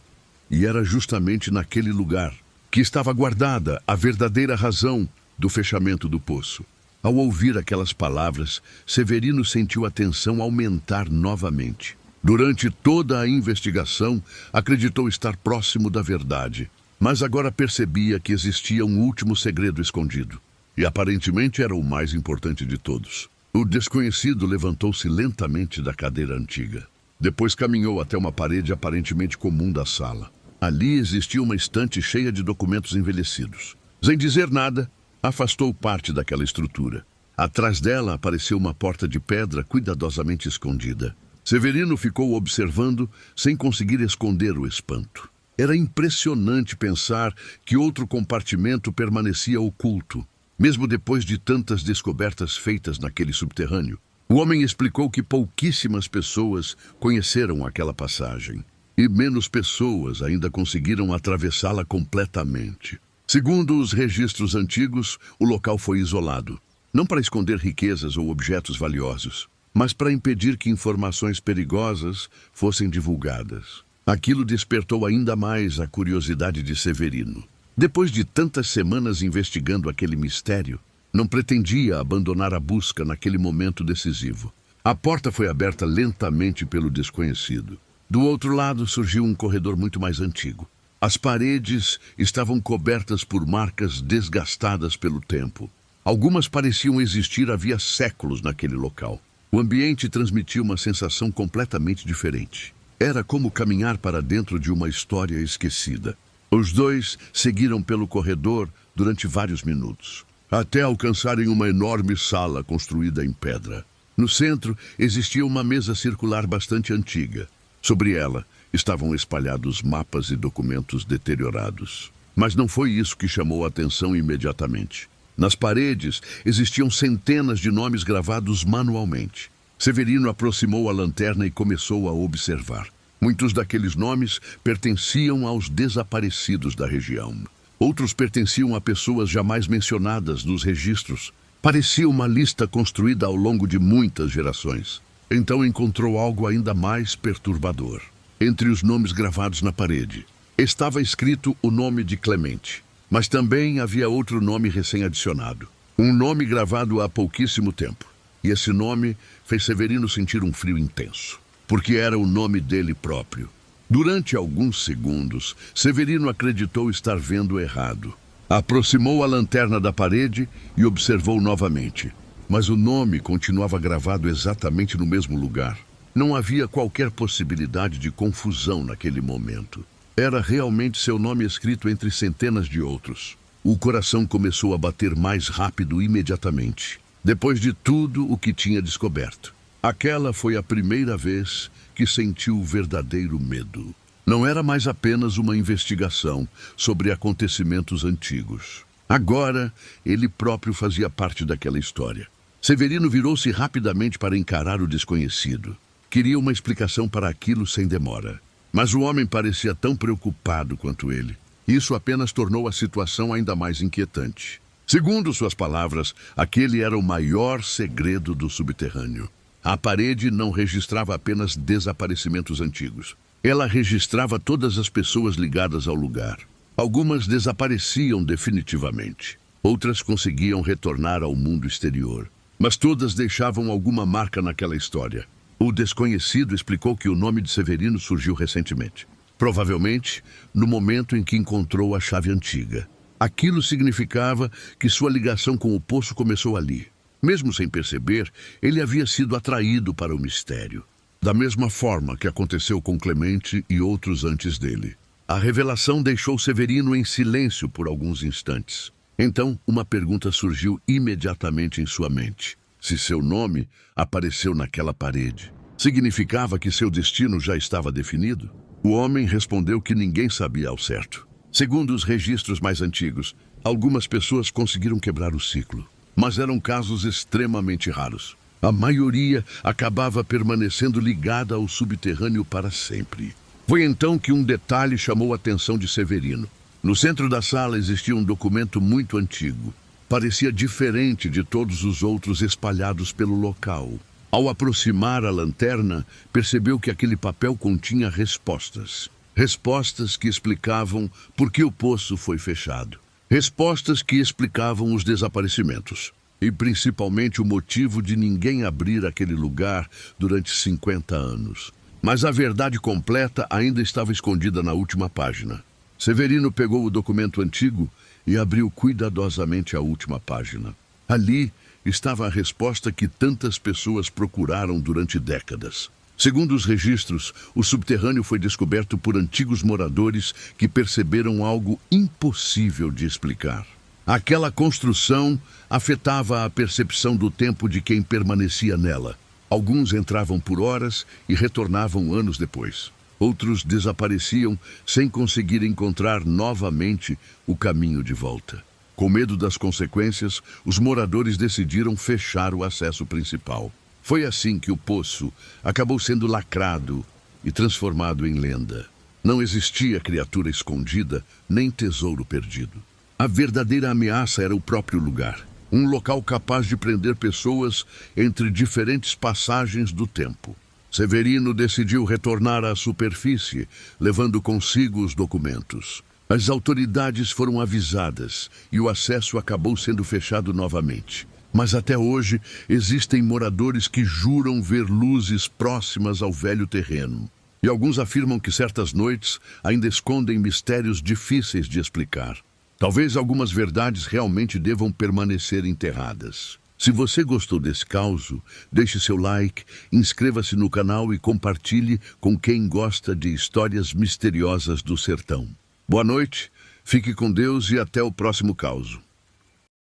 E era justamente naquele lugar que estava guardada a verdadeira razão do fechamento do poço. Ao ouvir aquelas palavras, Severino sentiu a tensão aumentar novamente. Durante toda a investigação, acreditou estar próximo da verdade, mas agora percebia que existia um último segredo escondido. E aparentemente era o mais importante de todos. O desconhecido levantou-se lentamente da cadeira antiga. Depois caminhou até uma parede aparentemente comum da sala. Ali existia uma estante cheia de documentos envelhecidos. Sem dizer nada, afastou parte daquela estrutura. Atrás dela apareceu uma porta de pedra cuidadosamente escondida. Severino ficou observando sem conseguir esconder o espanto. Era impressionante pensar que outro compartimento permanecia oculto, mesmo depois de tantas descobertas feitas naquele subterrâneo. O homem explicou que pouquíssimas pessoas conheceram aquela passagem. E menos pessoas ainda conseguiram atravessá-la completamente. Segundo os registros antigos, o local foi isolado. Não para esconder riquezas ou objetos valiosos, mas para impedir que informações perigosas fossem divulgadas. Aquilo despertou ainda mais a curiosidade de Severino. Depois de tantas semanas investigando aquele mistério, não pretendia abandonar a busca naquele momento decisivo. A porta foi aberta lentamente pelo desconhecido. Do outro lado surgiu um corredor muito mais antigo. As paredes estavam cobertas por marcas desgastadas pelo tempo. Algumas pareciam existir havia séculos naquele local. O ambiente transmitia uma sensação completamente diferente. Era como caminhar para dentro de uma história esquecida. Os dois seguiram pelo corredor durante vários minutos, até alcançarem uma enorme sala construída em pedra. No centro existia uma mesa circular bastante antiga. Sobre ela estavam espalhados mapas e documentos deteriorados. Mas não foi isso que chamou a atenção imediatamente. Nas paredes existiam centenas de nomes gravados manualmente. Severino aproximou a lanterna e começou a observar. Muitos daqueles nomes pertenciam aos desaparecidos da região. Outros pertenciam a pessoas jamais mencionadas nos registros. Parecia uma lista construída ao longo de muitas gerações. Então encontrou algo ainda mais perturbador. Entre os nomes gravados na parede, estava escrito o nome de Clemente, mas também havia outro nome recém-adicionado. Um nome gravado há pouquíssimo tempo. E esse nome fez Severino sentir um frio intenso, porque era o nome dele próprio. Durante alguns segundos, Severino acreditou estar vendo errado. Aproximou a lanterna da parede e observou novamente. Mas o nome continuava gravado exatamente no mesmo lugar. Não havia qualquer possibilidade de confusão naquele momento. Era realmente seu nome escrito entre centenas de outros. O coração começou a bater mais rápido imediatamente, depois de tudo o que tinha descoberto. Aquela foi a primeira vez que sentiu o verdadeiro medo. Não era mais apenas uma investigação sobre acontecimentos antigos. Agora, ele próprio fazia parte daquela história. Severino virou-se rapidamente para encarar o desconhecido. Queria uma explicação para aquilo sem demora. Mas o homem parecia tão preocupado quanto ele. Isso apenas tornou a situação ainda mais inquietante. Segundo suas palavras, aquele era o maior segredo do subterrâneo. A parede não registrava apenas desaparecimentos antigos. Ela registrava todas as pessoas ligadas ao lugar. Algumas desapareciam definitivamente. Outras conseguiam retornar ao mundo exterior. Mas todas deixavam alguma marca naquela história. O desconhecido explicou que o nome de Severino surgiu recentemente. provavelmente no momento em que encontrou a chave antiga. Aquilo significava que sua ligação com o poço começou ali. Mesmo sem perceber, ele havia sido atraído para o mistério. Da mesma forma que aconteceu com Clemente e outros antes dele. A revelação deixou Severino em silêncio por alguns instantes. Então, uma pergunta surgiu imediatamente em sua mente. Se seu nome apareceu naquela parede, significava que seu destino já estava definido? O homem respondeu que ninguém sabia ao certo. Segundo os registros mais antigos, algumas pessoas conseguiram quebrar o ciclo, mas eram casos extremamente raros. A maioria acabava permanecendo ligada ao subterrâneo para sempre. Foi então que um detalhe chamou a atenção de Severino. No centro da sala existia um documento muito antigo. Parecia diferente de todos os outros espalhados pelo local. Ao aproximar a lanterna, percebeu que aquele papel continha respostas. Respostas que explicavam por que o poço foi fechado. Respostas que explicavam os desaparecimentos. E principalmente o motivo de ninguém abrir aquele lugar durante 50 anos. Mas a verdade completa ainda estava escondida na última página. Severino pegou o documento antigo e abriu cuidadosamente a última página. Ali estava a resposta que tantas pessoas procuraram durante décadas. Segundo os registros, o subterrâneo foi descoberto por antigos moradores que perceberam algo impossível de explicar. Aquela construção afetava a percepção do tempo de quem permanecia nela. Alguns entravam por horas e retornavam anos depois. Outros desapareciam sem conseguir encontrar novamente o caminho de volta. Com medo das consequências, os moradores decidiram fechar o acesso principal. Foi assim que o poço acabou sendo lacrado e transformado em lenda. Não existia criatura escondida, nem tesouro perdido. A verdadeira ameaça era o próprio lugar. Um local capaz de prender pessoas entre diferentes passagens do tempo. Severino decidiu retornar à superfície, levando consigo os documentos. As autoridades foram avisadas e o acesso acabou sendo fechado novamente. Mas até hoje existem moradores que juram ver luzes próximas ao velho terreno. E alguns afirmam que certas noites ainda escondem mistérios difíceis de explicar. Talvez algumas verdades realmente devam permanecer enterradas. Se você gostou desse caso, deixe seu like, inscreva-se no canal e compartilhe com quem gosta de histórias misteriosas do sertão. Boa noite, fique com Deus e até o próximo caso.